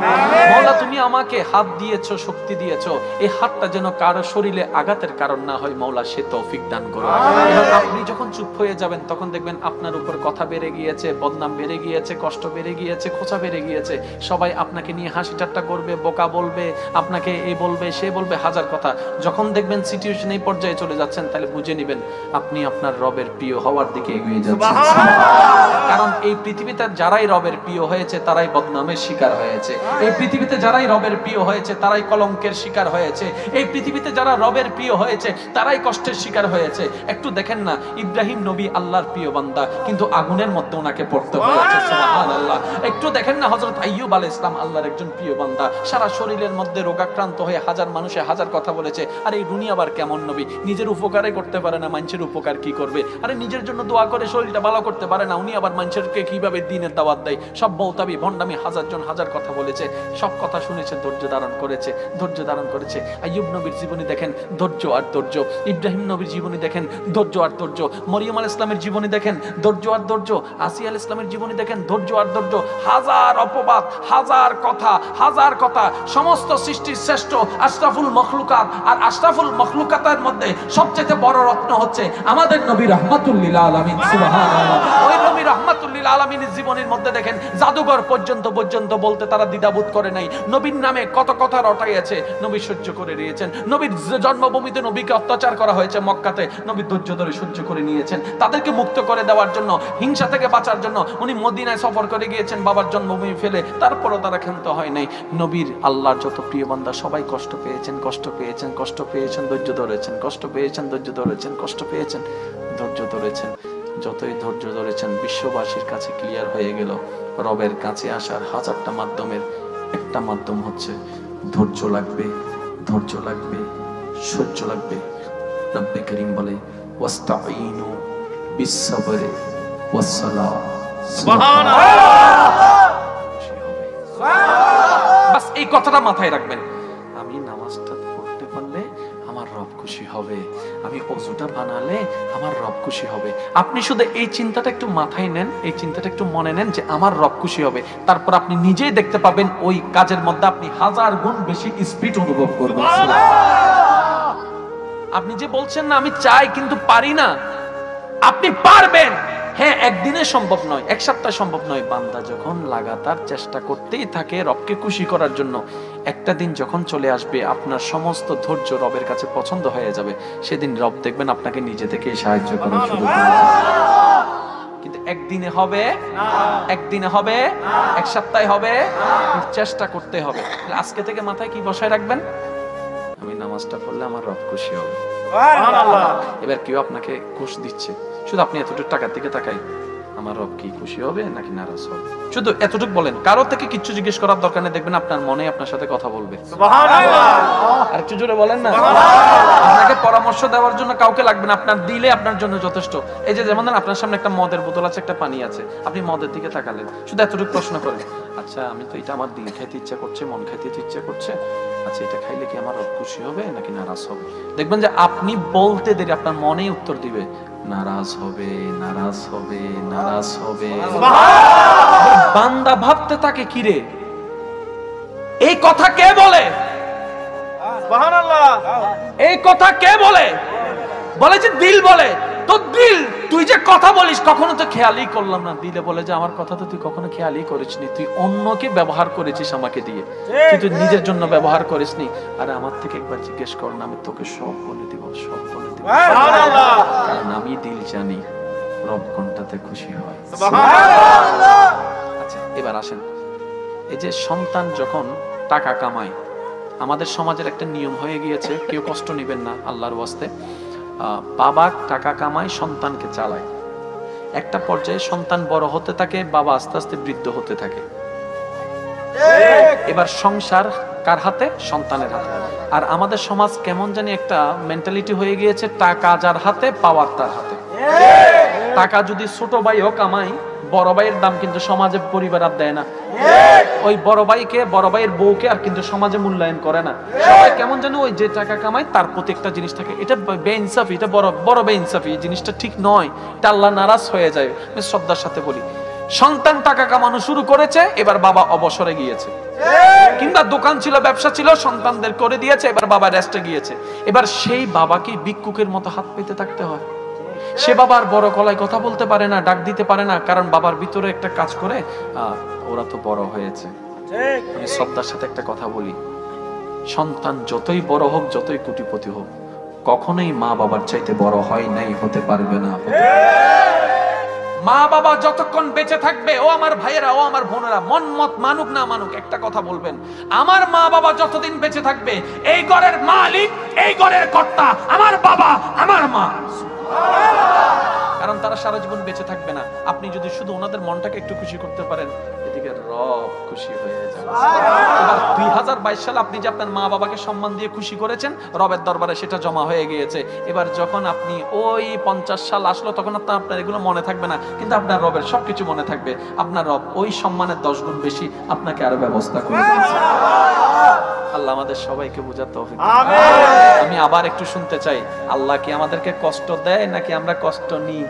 মওলা তুমি আমাকে হাত দিয়েছো, শক্তি দিয়েছো, এই হাতটা যেন কারো শরীরে আঘাতের কারণ না হয়, মওলা সে তৌফিক দান করো। এবং আপনি যখন চুপ হয়ে যাবেন তখন দেখবেন আপনার উপর কথা বেড়ে গিয়েছে, বদনাম বেড়ে গিয়েছে, কষ্ট বেড়ে গিয়েছে, খোঁচা বেড়ে গিয়েছে, সবাই আপনাকে নিয়ে হাসি ঠাট্টা করবে, বোকা বলবে, আপনাকে এই বলবে সে বলবে, হাজার কথা। যখন দেখবেন সিচুয়েশন এই পর্যায়ে চলে যাচ্ছেন, তাহলে বুঝে নেবেন আপনি আপনার রবের প্রিয় হওয়ার দিকে এগিয়ে যাচ্ছেন। কারণ এই পৃথিবীতে যারাই রবের প্রিয় হয়েছে তারাই বদনামের শিকার হয়েছে, এই পৃথিবীতে যারাই রবের প্রিয় হয়েছে তারাই কলঙ্কের শিকার হয়েছে, এই পৃথিবীতে যারা রবের প্রিয় হয়েছে তারাই কষ্টের শিকার হয়েছে। একটু দেখেন না, ইব্রাহিম নবী আল্লাহর প্রিয় বান্দা, কিন্তু আগুনের মধ্যে ওনাকে পড়তে হয়েছে, সুবহানাল্লাহ। একটু দেখেন না, হযরত আইয়ুব আলাইহিস সালাম আল্লাহর একজন প্রিয় বান্দা, সারা শরীরের মধ্যে রোগাক্রান্ত হয়ে হাজার মানুষে হাজার কথা বলেছে। আর এই দুনিয়া আবার কেমন নবী, নিজের উপকারে করতে পারে না, মানুষের উপকার কি করবে? আরে নিজের জন্য দোয়া করে শরীরটা ভালো করতে পারে না, উনি আবার মানুষকে কিভাবে দ্বীনের দাওয়াত দেয়? সব বউতাবি ভণ্ডামি, হাজারজন হাজার কথা বলেছে, সব কথা শুনেছে, ধৈর্য ধারণ করেছে, ধৈর্য ধারণ করেছে। আইয়ুব নবীর জীবনী দেখেন, ধৈর্য আর ধৈর্য। ইব্রাহিম নবীর জীবনী দেখেন, ধৈর্য আর ধৈর্য। মরিয়ম আলাইহিস সালামের জীবনী দেখেন, ধৈর্য আর ধৈর্য। আসিয়া আলাইহিস সালামের জীবনী দেখেন, ধৈর্য আর ধৈর্য। হাজার অপবাদ, হাজার কথা, হাজার কথা। সমস্ত সৃষ্টির শ্রেষ্ঠ আশরাফুল মখলুকাত, আর আশরাফুল মখলুকাতের মধ্যে সবচেয়ে বড় রত্ন হচ্ছে আমাদের নবী রাহমাতুল লিল আলামিন, সুবহানাল্লাহ। ওই নবী রাহমাতুল লিল আলামিনের জীবনের মধ্যে দেখেন, জাদুঘর পর্যন্ত বলতে তারা দ্বিধাবোধ করে নাই। নবীর নামে কত কথা রটাইয়াছে, নবী সহ্য করে নিয়েছেন। নবীর জন্মভূমিতে নবীকে অত্যাচার করা হয়েছে মক্কাতে, নবী ধৈর্য ধরে সহ্য করে নিয়েছেন। তাদেরকে মুক্ত করে দেওয়ার জন্য, হিংসা থেকে বাঁচার জন্য উনি মদিনায় সফর করে গিয়েছেন, বাবার জন্মভূমি ফেলে। তারপরও তারা ক্ষান্ত হয় নাই। নবীর আল্লাহর যত প্রিয় বান্দা সবাই কষ্ট পেয়েছেন, কষ্ট পেয়েছেন, কষ্ট পেয়েছেন, ধৈর্য ধরেছেন, কষ্ট পেয়েছেন, ধৈর্য ধরেছেন, কষ্ট পেয়েছেন, ধৈর্য ধরেছেন। যতই ধৈর্য ধরেছেন, বিশ্ববাসীর কাছে ক্লিয়ার হয়ে গেল রবের কাছে আসার হাজারটা মাধ্যমের একটা মাধ্যম হচ্ছে ধৈর্য লাগবে, ধৈর্য লাগবে, সহ্য লাগবে। রব্বে করিম বলে, ওয়াস্তাঈনু বিসসাবরি ওয়াসসালাহ। বাস এই কথাটা মাথায় রাখবেন। আমি নামাজটা পড়তে পারলে আমার রব খুশি হবে, আমি ওযুটা বানালে আমার রব খুশি হবে। আপনি শুধু এই চিন্তাটা একটু মাথায় নেন, এই চিন্তাটা একটু মনে নেন যে আমার রব খুশি হবে। তারপর আপনি নিজেই দেখতে পাবেন ওই কাজের মধ্যে আপনি হাজার গুণ বেশি স্পিড অনুভব করবেন। আপনি যে বলছেন না আমি চাই কিন্তু পারি না, আপনি পারবেন। হ্যাঁ, একদিনে সম্ভব নয়, এক সপ্তাহে সম্ভব নয়। বান্দা যখন লাগাতার চেষ্টা করতেই থাকে রবকে খুশি করার জন্য, একটা দিন যখন চলে আসবে আপনার সমস্ত ধৈর্য রবের কাছে পছন্দ হয়ে যাবে, সেদিন রব দেখবেন আপনাকে নিজে থেকেই সাহায্য করা শুরু করবে। কিন্তু একদিনে হবে, একদিনে হবে, এক সপ্তাহে হবে, চেষ্টা করতে হবে। আজকে থেকে মাথায় কি বসায় রাখবেন? আমি নামাজটা পড়লে আমার রব খুশি হবে। এবার কেউ আপনাকে ঘুষ দিচ্ছে, শুধু আপনি এতটুকু টাকার দিকে তাকাই, আমার রব কি খুশি হবে নাকি নারাজ হবে? শুধু এতটুকু বলেন, কারো থেকে কিচ্ছু জিজ্ঞেস করার দরকার নেই, দেখবেন আপনার মনে আপনার সাথে কথা বলবে। আর একটু জোরে বলেন না। আপনাকে পরামর্শ দেওয়ার জন্য কাউকে লাগবে না, আপনার দিলে আপনার জন্য যথেষ্ট। এই যে যেমন আপনার সামনে একটা মদের বোতল আছে, একটা পানি আছে, আপনি মদের দিকে তাকালেন, শুধু এতটুকু প্রশ্ন করেন, আচ্ছা আমি তো এটা আমার দিল খাইতে ইচ্ছা করছে, মন খাইতে ইচ্ছা করছে, আচ্ছা এটা খাইলে কি আমার রব খুশি হবে নাকি নারাজ হবে? দেখবেন যে আপনি বলতে দেরি আপনার মনেই উত্তর দিবে, নারাজ হবে, নারাজ হবে, নারাজ হবে। বান্দা ভাবতে থাকে, কিরে এই কথা কে বলে? সুবহানাল্লাহ। এই কথা কে বলে? বলে যে দিল বলে। তো দিল, তুই যে কথা বলিস কখনো তো খেয়ালই করলাম না। দিলে বলে যে আমার কথা তো তুই কখনো খেয়ালই করিসনি, তুই অন্যকে ব্যবহার করেছিস আমাকে দিয়ে, তুই নিজের জন্য ব্যবহার করিসনি। আরে আমার থেকে একবার জিজ্ঞেস কর না, আমি তোকে সব বলে দিব, সব বলে দিব। সুবহানাল্লাহ। কারণ আমি দিল জানি রব কোনটাতে খুশি হয়। সুবহানাল্লাহ। আচ্ছা এবার আসেন, এই যে সন্তান যখন টাকা কামায়, আমাদের সমাজের একটা নিয়ম হয়ে গিয়েছে, কেউ কষ্ট নেবেন না আল্লাহর ওয়াস্তে, বাবা টাকা কামায়, সন্তানকে চালায়। একটা পর্যায়ে সন্তান বড় হতে থাকে, বাবা আস্তে আস্তে বৃদ্ধ হতে থাকে। এবার সংসার কার হাতে? সন্তানের হাতে। আর আমাদের সমাজ কেমন জানি একটা মেন্টালিটি হয়ে গিয়েছে, টাকা যার হাতে পাওয়ার তার হাতে। টাকা যদি ছোট ভাইও কামাই, বড় ভাইয়ের দাম কিন্তু সমাজে পরিবার আর দেয় না। ওই বড় ভাইকে, বড় ভাইয়ের বউকে আর কিন্তু সমাজে মূল্যায়ন করে না। সবাই কেমন যেন ওই যে টাকা কামায় তার প্রতি একটা জিনিস থাকে, এটা বেইনসাফি, এটা বড় বেইনসাফি, এই জিনিসটা ঠিক নয়, এটা আল্লাহ নারাজ হয়ে যায়। আমি শ্রদ্ধার সাথে বলি, সন্তান টাকা কামানো শুরু করেছে, এবার বাবা অবসরে গিয়েছে, কিংবা দোকান ছিল, ব্যবসা ছিল, সন্তানদের করে দিয়েছে, এবার বাবা রেস্টে গিয়েছে। এবার সেই বাবাকে ভিক্ষুকের মতো হাত পেতে থাকতে হয়। সে বাবার বড় গলায় কথা বলতে পারে না, ডাক দিতে পারে না, কারণ বাবার ভিতরে একটা কাজ করে, ওরা তো বড় হয়েছে। আমি শ্রদ্ধার সাথে একটা কথা বলি, সন্তান যতই বড় হোক, যতই কোটিপতি হোক, কখনোই মা বাবার চাইতে বড় হয় নাই, হতে পারবে না। মা বাবা যতক্ষণ বেঁচে থাকবে, ও আমার ভাইয়েরা, ও আমার বোনেরা, মন মত মানুক না মানুক, একটা কথা বলবেন, আমার মা বাবা যতদিন বেঁচে থাকবে, এই ঘরের মালিক, এই ঘরের কর্তা আমার বাবা, আমার মা। কারণ তারা সারা জীবন বেঁচে থাকবে না। আপনি যদি শুধু ওনাদের মনটাকে একটু খুশি করতে পারেন, এদিকে রব খুশি হয়ে যাবে। এবার 2022 সালে আপনি যে আপনার মা বাবাকে সম্মান দিয়ে খুশি করেছেন, রবের দরবারে সেটা জমা হয়ে গিয়েছে। এবার যখন আপনি ওই 50 সাল আসলো, তখন আপনার এগুলো মনে থাকবে না, কিন্তু আপনার রবের সবকিছু মনে থাকবে। আপনার রব ওই সম্মানের 10 গুণ বেশি আপনাকে আরো ব্যবস্থা করে দিয়েছে। আল্লাহ আমাদের সবাইকে বুঝার তৌফিক দান। আমিন। আমি আবার একটু শুনতে চাই, আল্লাহ কি আমাদেরকে কষ্ট দেয় নাকি আমরা কষ্ট নিই?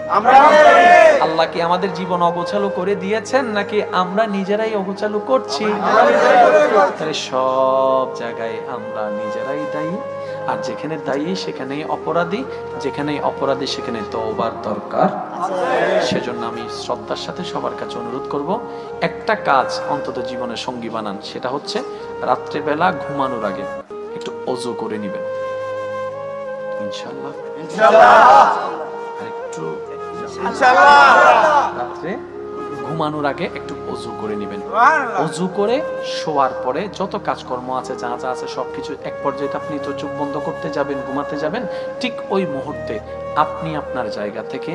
আল্লাহ কি আমাদের জীবন অগোছালো করে দিয়েছেন নাকি আমরা নিজেরাই অগোছালো করছি? তাহলে সব জায়গায় আমরা নিজেরাই দায়ী, আর যেখানে দায়ী সেখানেই অপরাধী, যেখানেই অপরাধী সেখানে তওবার দরকার। সেজন্য আমি শ্রদ্ধার সাথে সবার কাছে অনুরোধ করব, একটা কাজ অন্তত জীবনের সঙ্গী বানান, সেটা হচ্ছে রাত্রেবেলা ঘুমানোর আগে একটু ওযু করে নেবেন, ইনশাআল্লাহ আর একটু রাত্রে ঘুমানোর আগে একটু ওযু করে নেবেন। ওযু করে শোয়ার পরে যত কাজকর্ম আছে, যা যা আছে, সবকিছু এক পর্যায়ে আপনি তো চোখ বন্ধ করতে যাবেন, ঘুমাতে যাবেন, ঠিক ওই মুহূর্তে আপনি আপনার জায়গা থেকে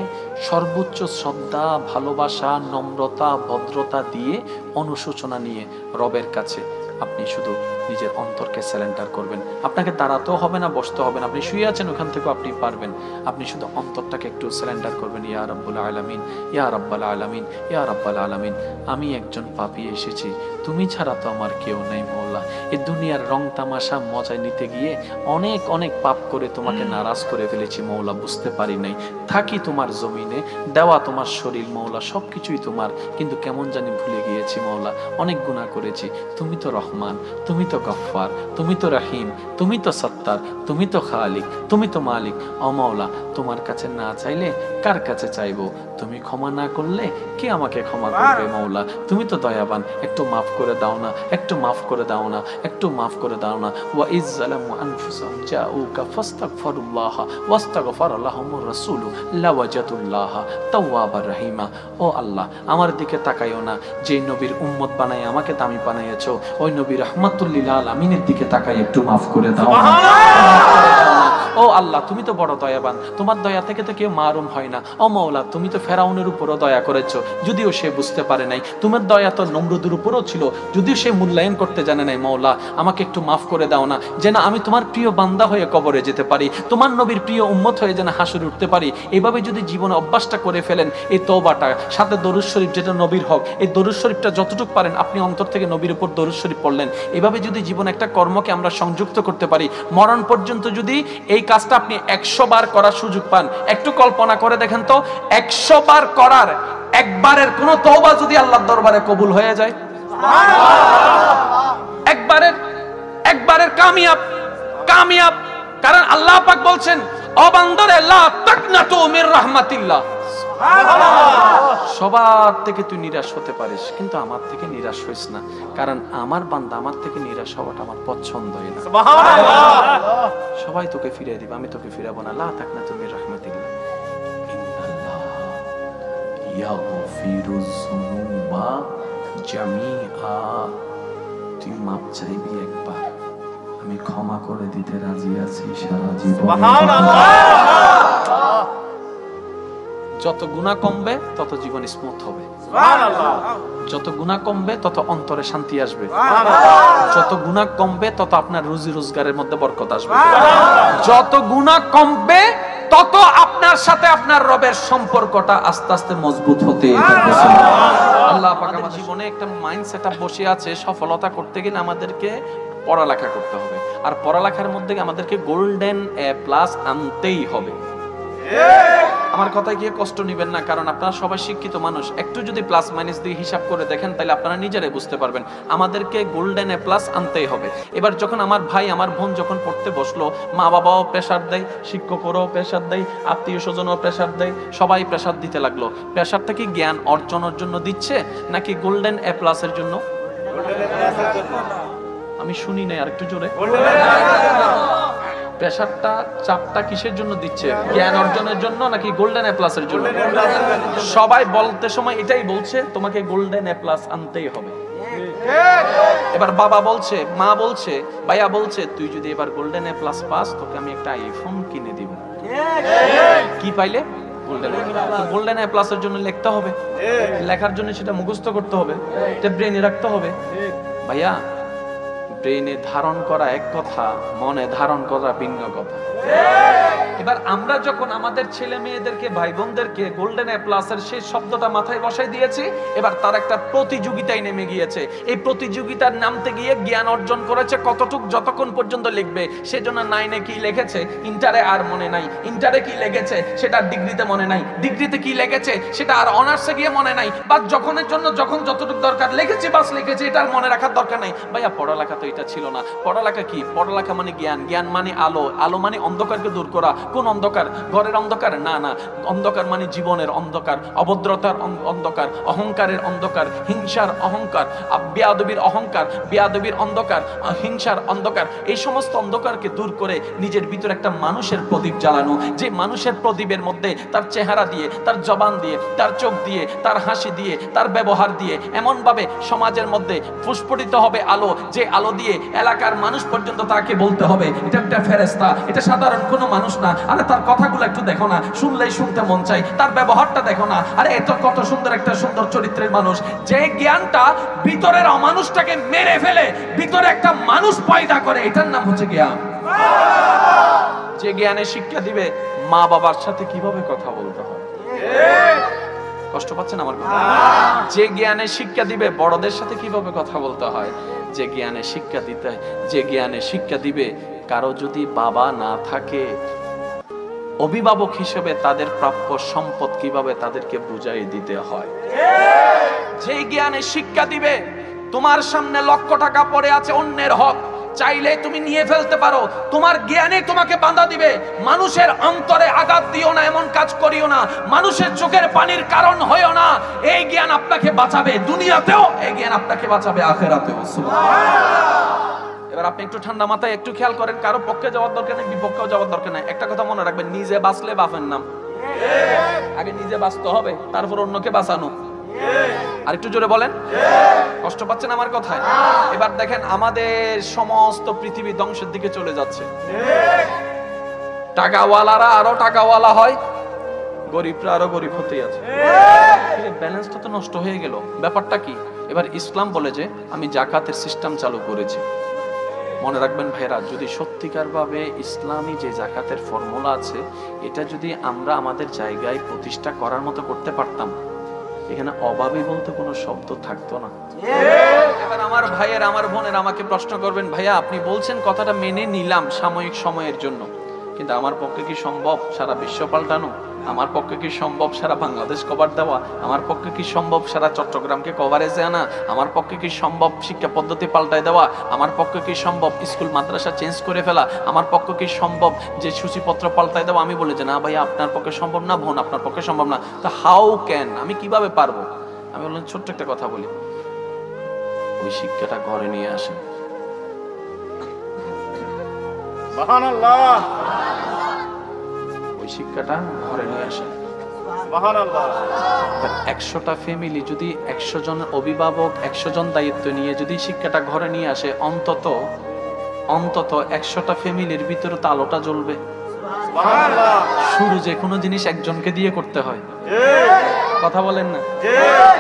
সর্বোচ্চ শ্রদ্ধা, ভালোবাসা, নম্রতা, ভদ্রতা দিয়ে, অনুশোচনা নিয়ে রবের কাছে আপনি শুধু নিজের অন্তরকে সারেন্ডার করবেন। আপনাকে দাঁড়াতেও হবে না, বসতে হবে না, আপনি শুয়ে আছেন ওখান থেকে আপনি পারবেন। আপনি শুধু অন্তরটাকে একটু সারেন্ডার করবেন, ইয়া রাব্বুল আলামিন, ইয়া রাব্বাল আলামিন, ইয়া রাব্বাল আলামিন, আমি একজন পাপী এসেছি, তুমি ছাড়া তো আমার কেউ নেই মওলা। এই দুনিয়ার রং তামাশা মজা নিতে গিয়ে অনেক অনেক পাপ করে তোমাকে নারাজ করে ফেলেছি মওলা, বুঝতে পারি নাই। থাকি তোমার জমিনে, দেওয়া তোমার শরীর মওলা, সবকিছুই তোমার, কিন্তু কেমন জানি ভুলে গিয়েছি মওলা, অনেক গুনাহ করেছি। তুমি তো রহমান, তুমি তো গফফার, তুমি তো রহিম, তুমি তো সত্তার, তুমি তো খালিক, তুমি তো মালিক। ও মওলা, তোমার কাছে না চাইলে কার কাছে চাইবো? তুমি ক্ষমা না করলে কে আমাকে ক্ষমা করবে মওলা? তুমি তো দয়াবান, একটু মাফ করে দাও না, একটু মাফ করে দাও না, একটু মাফ করে দাও না। ওয়া ইজ যালামু আনফুসাহুম জাউকা ফাস্তাগফিরুল্লাহ ওয়াস্তাগফারা লাহুমুর রাসূলু লাওয়াজাদুল্লাহ তাওয়াবার রহিমা। ও আল্লাহ, আমার দিকে তাকাইও না, যে নবীর উম্মত বানাই আমাকে দামি বানাইয়েছো, ওই নবী রাহমাতুল লিল আলামিনের দিকে তাকাই, একটু মাফ করে দাও। ও আল্লাহ, তুমি তো বড় দয়াবান, তোমার দয়া থেকে তো কেউ মারুম হয় না। ও মওলা, তুমি তো ফেরাউনের উপরও দয়া করেছো, যদিও সে বুঝতে পারে নাই। তোমার দয়া তো নমরুদের উপরও ছিল, যদিও সে মূল্যায়ন করতে জানে নাই। মওলা, আমাকে একটু মাফ করে দাও না, যেন আমি তোমার প্রিয় বান্দা হয়ে কবরে যেতে পারি, তোমার নবীর প্রিয় উম্মত হয়ে যেন হাসরে উঠতে পারি। এইভাবে যদি জীবনে অভ্যাসটা করে ফেলেন, এই তওবাটা সাথে দরুদ শরীফ, যেটা নবীর হক, এই দরুদ শরীফটা যতটুকু পারেন আপনি অন্তর থেকে নবীর উপর দরুদ শরীফ পড়লেন। এইভাবে যদি জীবনে একটা কর্মকে আমরা সংযুক্ত করতে পারি, মরণ পর্যন্ত যদি এই কাজটা আপনি 100 বার করার সুযোগ পান, একটু কল্পনা করে দেখেন তো, 100 বার করার একবারের কোন তওবা যদি আল্লাহর দরবারে কবুল হয়ে যায়, একবারের কামিয়াব। কারণ আল্লাহ পাক বলছেন, ও বান্দারে লা তাকনাতু মির রাহমাতিল্লাহ, সবার থেকে তুই নিরাশ হতে পারিস, কিন্তু আমার থেকে নিরাশ হইস না, কারণ আমার বান্দা আমার থেকে নিরাশ হওয়াটা আমার পছন্দই না। সুবহানাল্লাহ। সবাই তোকে ফিরিয়ে দিবে, আমি তোকে ফিরাবো না। লা তাকনাতু মির রাহমাতিল্লাহ, ইন্নাল্লাহ ইয়াগফিরুজ যুনুবা জামিআ। তুই মাপ চাইবি একবার, আমি ক্ষমা করে দিতে রাজি আছি সারা জীবন। সুবহানাল্লাহ। যত গুনাহ কমবে তত জীবন স্মুথ হবে, যত গুনাহ কমবে তত অন্তরে শান্তি আসবে, যত গুনাহ কমবে তত আপনার রুজি রোজগারের মধ্যে বরকত আসবে, যত গুনাহ কমবে তত আপনার সাথে আপনার রবের সম্পর্কটা আস্তে আস্তে মজবুত হতে থাকবে। আল্লাহ পাক আমাদের জীবনে একটা মাইন্ড সেটআপ বসে আছে, সফলতা করতে গেলে আমাদেরকে পড়ালেখা করতে হবে, আর পড়ালেখার মধ্যে আমাদেরকে গোল্ডেন A+ আনতেই হবে। আমার কথায় গিয়ে কষ্ট নিবেন না, কারণ আপনারা সবাই শিক্ষিত মানুষ। একটু যদি প্লাস মাইনাস দিয়ে হিসাব করে দেখেন তাহলে আপনারা নিজেরাই বুঝতে পারবেন আমাদেরকে গোল্ডেন এ প্লাস আনতেই হবে। এবার যখন আমার ভাই আমার বোন যখন পড়তে বসলো, মা বাবাও প্রেসার দেয়, শিক্ষকরাও প্রেসার দেয়, আত্মীয় স্বজনও প্রেসার দেয়, সবাই প্রেসার দিতে লাগলো। প্রেসারটা কি জ্ঞান অর্জনের জন্য দিচ্ছে নাকি গোল্ডেন এ প্লাসের জন্য? আমি শুনি নাই, আর একটু জোরে। প্রেসারটা চাপটা কিসের জন্য দিচ্ছে? জ্ঞান অর্জনের জন্য নাকি গোল্ডেন এ প্লাসের জন্য? সবাই বলতে সময় এটাই বলছে তোমাকে গোল্ডেন এ প্লাস আনতেই হবে। এবার বাবা বলছে, মা বলছে, ভাইয়া বলছে তুই যদি এবার গোল্ডেন এ প্লাস পাস তোকে আমি একটা আইফোন কিনে দিব। কি পাইলে? গোল্ডেন এ প্লাসের জন্য লিখতে হবে, লেখার জন্য সেটা মুখস্থ করতে হবে, এটা ব্রেনে রাখতে হবে। ভাইয়া ব্রেনে ধারণ করা এক কথা, মনে ধারণ করা ভিন্ন কথা। এবার আমরা যখন আমাদের ছেলে মেয়েদেরকে ভাই বোনদেরকে গোল্ডেন এ প্লাসের সেই শব্দটা মাথায় বসাই দিয়েছি, এবার তার একটা প্রতিযোগিতায় নেমে গিয়েছে। এই প্রতিযোগিতার নামতে গিয়ে জ্ঞান অর্জন করেছে কতটুক, যতক্ষণ পর্যন্ত লিখবে। সেজন্য 9-এ কি লিখেছে ইন্টারে আর মনে নাই, ইন্টারে কি লিখেছে সেটা ডিগ্রিতে মনে নাই, ডিগ্রিতে কি লিখেছে সেটা আর অনার্সে গিয়ে মনে নাই। বা যখনের জন্য যখন যতটুকু দরকার লিখেছি বাস লিখেছি, এটা আর মনে রাখার দরকার নাই। ভাইয়া পড়ালেখা তো এটা ছিল না। পড়ালেখা কি? পড়ালেখা মানে জ্ঞান, জ্ঞান মানে আলো, আলো মানে অন্ধকারকে দূর করা। কোন অন্ধকার? ঘরের অন্ধকার না, না। অন্ধকার মানে জীবনের অন্ধকার, অভদ্রতার অন্ধকার, অহংকারের অন্ধকার, হিংসার অহংকার, বেয়াদবির অহংকার, বেয়াদবির অন্ধকার, হিংসার অন্ধকার। এই সমস্ত অন্ধকারকে দূর করে নিজের ভিতরে একটা মানুষের প্রদীপ জ্বালানো, যে মানুষের প্রদীপের মধ্যে তার চেহারা দিয়ে, তার জবান দিয়ে, তার চোখ দিয়ে, তার হাসি দিয়ে, তার ব্যবহার দিয়ে এমন ভাবে সমাজের মধ্যে প্রস্ফুটিত হবে আলো, যে আলো দিয়ে এলাকার মানুষ পর্যন্ত তাকে বলতে হবে এটা একটা ফেরেশতা, এটা সাধারণ কোনো মানুষ না। আরে তার কথাগুলো একটু দেখো না, শুনলেই শুনতে মন চাই। তার ব্যবহারটা দেখো না, আরে এত কত সুন্দর একটা সুন্দর চরিত্রের মানুষ। যে জ্ঞানটা ভিতরের অমানুষটাকে মেরে ফেলে ভিতরে একটা মানুষ পয়দা করে, এটার নাম হচ্ছে জ্ঞান। যে জ্ঞানে শিক্ষা দিবে মা বাবার সাথে কিভাবে কথা বলতে হয়। কষ্ট পাচ্ছেন আমার কথা? যে জ্ঞানে শিক্ষা দিবে বড়দের সাথে কিভাবে কথা বলতে হয়, যে জ্ঞানে শিক্ষা দিতে, যে জ্ঞানে শিক্ষা দিবে কারো যদি বাবা না থাকে, অভিভাবক হিসেবে তাদের প্রাপ্য সম্পদ কিভাবে তাদেরকে বুঝাই দিতে হয়। যে জ্ঞানে শিক্ষা দিবে তোমার সামনে লক্ষ টাকা পড়ে আছে অন্যের হক, চাইলে তুমি নিয়ে ফেলতে পারো, তোমার জ্ঞানে তোমাকে বাধা দিবে। মানুষের অন্তরে আঘাত দিও না, এমন কাজ করিও না, মানুষের চোখের পানির কারণ হইও না। এই জ্ঞান আপনাকে বাঁচাবে দুনিয়াতেও, এই জ্ঞান আপনাকে বাঁচাবে আখিরাতেও। এবার আপনি একটু ঠান্ডা মাথায় একটু খেয়াল করেন, কারো পক্ষে যাওয়ার দরকার নেই, বিপক্ষেও যাওয়ার দরকার নেই। একটা কথা মনে রাখবেন, নিজে বাঁচলে বাপের নাম। আগে নিজে বাঁচতে হবে, তারপর অন্যকে বাঁচানো। আর একটু জোরে বলেন, কষ্ট পাচ্ছেন আমার কথায়? এবার দেখেন আমাদের সমস্ত পৃথিবী ধ্বংসের দিকে চলে যাচ্ছে। টাকাওয়ালারা আরো টাকাওয়ালা হয়, গরিবরা আরো গরিব হতেই আছে। ব্যালেন্সটা তো নষ্ট হয়ে গেল। ব্যাপারটা কি? এবার ইসলাম বলে যে আমি জাকাতের সিস্টেম চালু করেছি। মনে রাখবেন ভাইরা, যদি সত্যিকার ভাবে ইসলামী যে জাকাতের ফর্মুলা আছে এটা যদি আমরা আমাদের জায়গায় প্রতিষ্ঠা করার মতো করতে পারতাম, এখানে অভাবী বলতে কোনো শব্দ থাকতো না। এবার আমার ভাইয়ের, আমার বোনের আমাকে প্রশ্ন করবেন, ভাইয়া আপনি বলছেন কথাটা মেনে নিলাম সাময়িক সময়ের জন্য, কিন্তু আমার পক্ষে কি সম্ভব সারা বিশ্ব পাল্টানো? আমার পক্ষে কি সম্ভব সারা বাংলাদেশ কভার দেওয়া? আমার পক্ষে কি সম্ভব সারা চট্টগ্রামকে কভারেজে আনা? আমার পক্ষে কি সম্ভব শিক্ষা পদ্ধতি পাল্টায় দেওয়া? আমার পক্ষে কি সম্ভব স্কুল মাদ্রাসা চেঞ্জ করে ফেলা? আমার পক্ষে কি সম্ভব যে সূচিপত্র পাল্টায় দেওয়া? আমি বলি যে না ভাই, আপনার পক্ষে সম্ভব না, বোন আপনার পক্ষে সম্ভব না। তো হাউ ক্যান, আমি কিভাবে পারবো? আমি বললাম ছোট্ট একটা কথা বলি, ওই শিক্ষাটা ঘরে নিয়ে আসেন। সুবহানাল্লাহ। ওই শিক্ষাটা ঘরে নিয়ে আসেন। সুবহানাল্লাহ। 100টা ফ্যামিলি যদি 100 জন অভিভাবক 100 জন দায়িত্ব নিয়ে যদি শিক্ষাটা ঘরে নিয়ে আসে, অন্তত 100টা ফ্যামিলির ভিতরে তো আলোটা জ্বলবে। সুবহানাল্লাহ। শুরু যে কোনো জিনিস একজনকে দিয়ে করতে হয়। কথা বলেন না?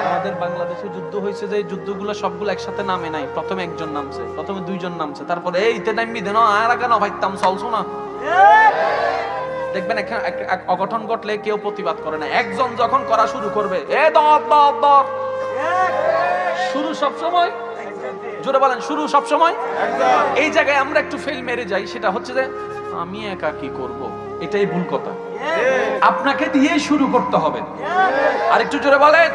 আমাদের বাংলাদেশে যুদ্ধ হয়েছে, যে যুদ্ধগুলো সবগুলো একসাথে নামে নাই। প্রথমে একজন নামছে, প্রথমে 2 জন নামছে, তারপরে এইতে নামবি দেন আর কেন ভাইতাম চলছো না। দেখবেন অঘটন ঘটলে কেউ প্রতিবাদ করে না, একজন যখন করা শুরু করবে এ দর দর দর, শুরু সব সময়, জোরে বলেন, শুরু সব সময়। এই জায়গায় আমরা একটু ফেল মেরে যাই, সেটা হচ্ছে যে আমি একা কি করব। এটাই ভুল কথা। আপনাকে দিয়েই শুরু করতে হবে। আর একটু জোরে বলেন।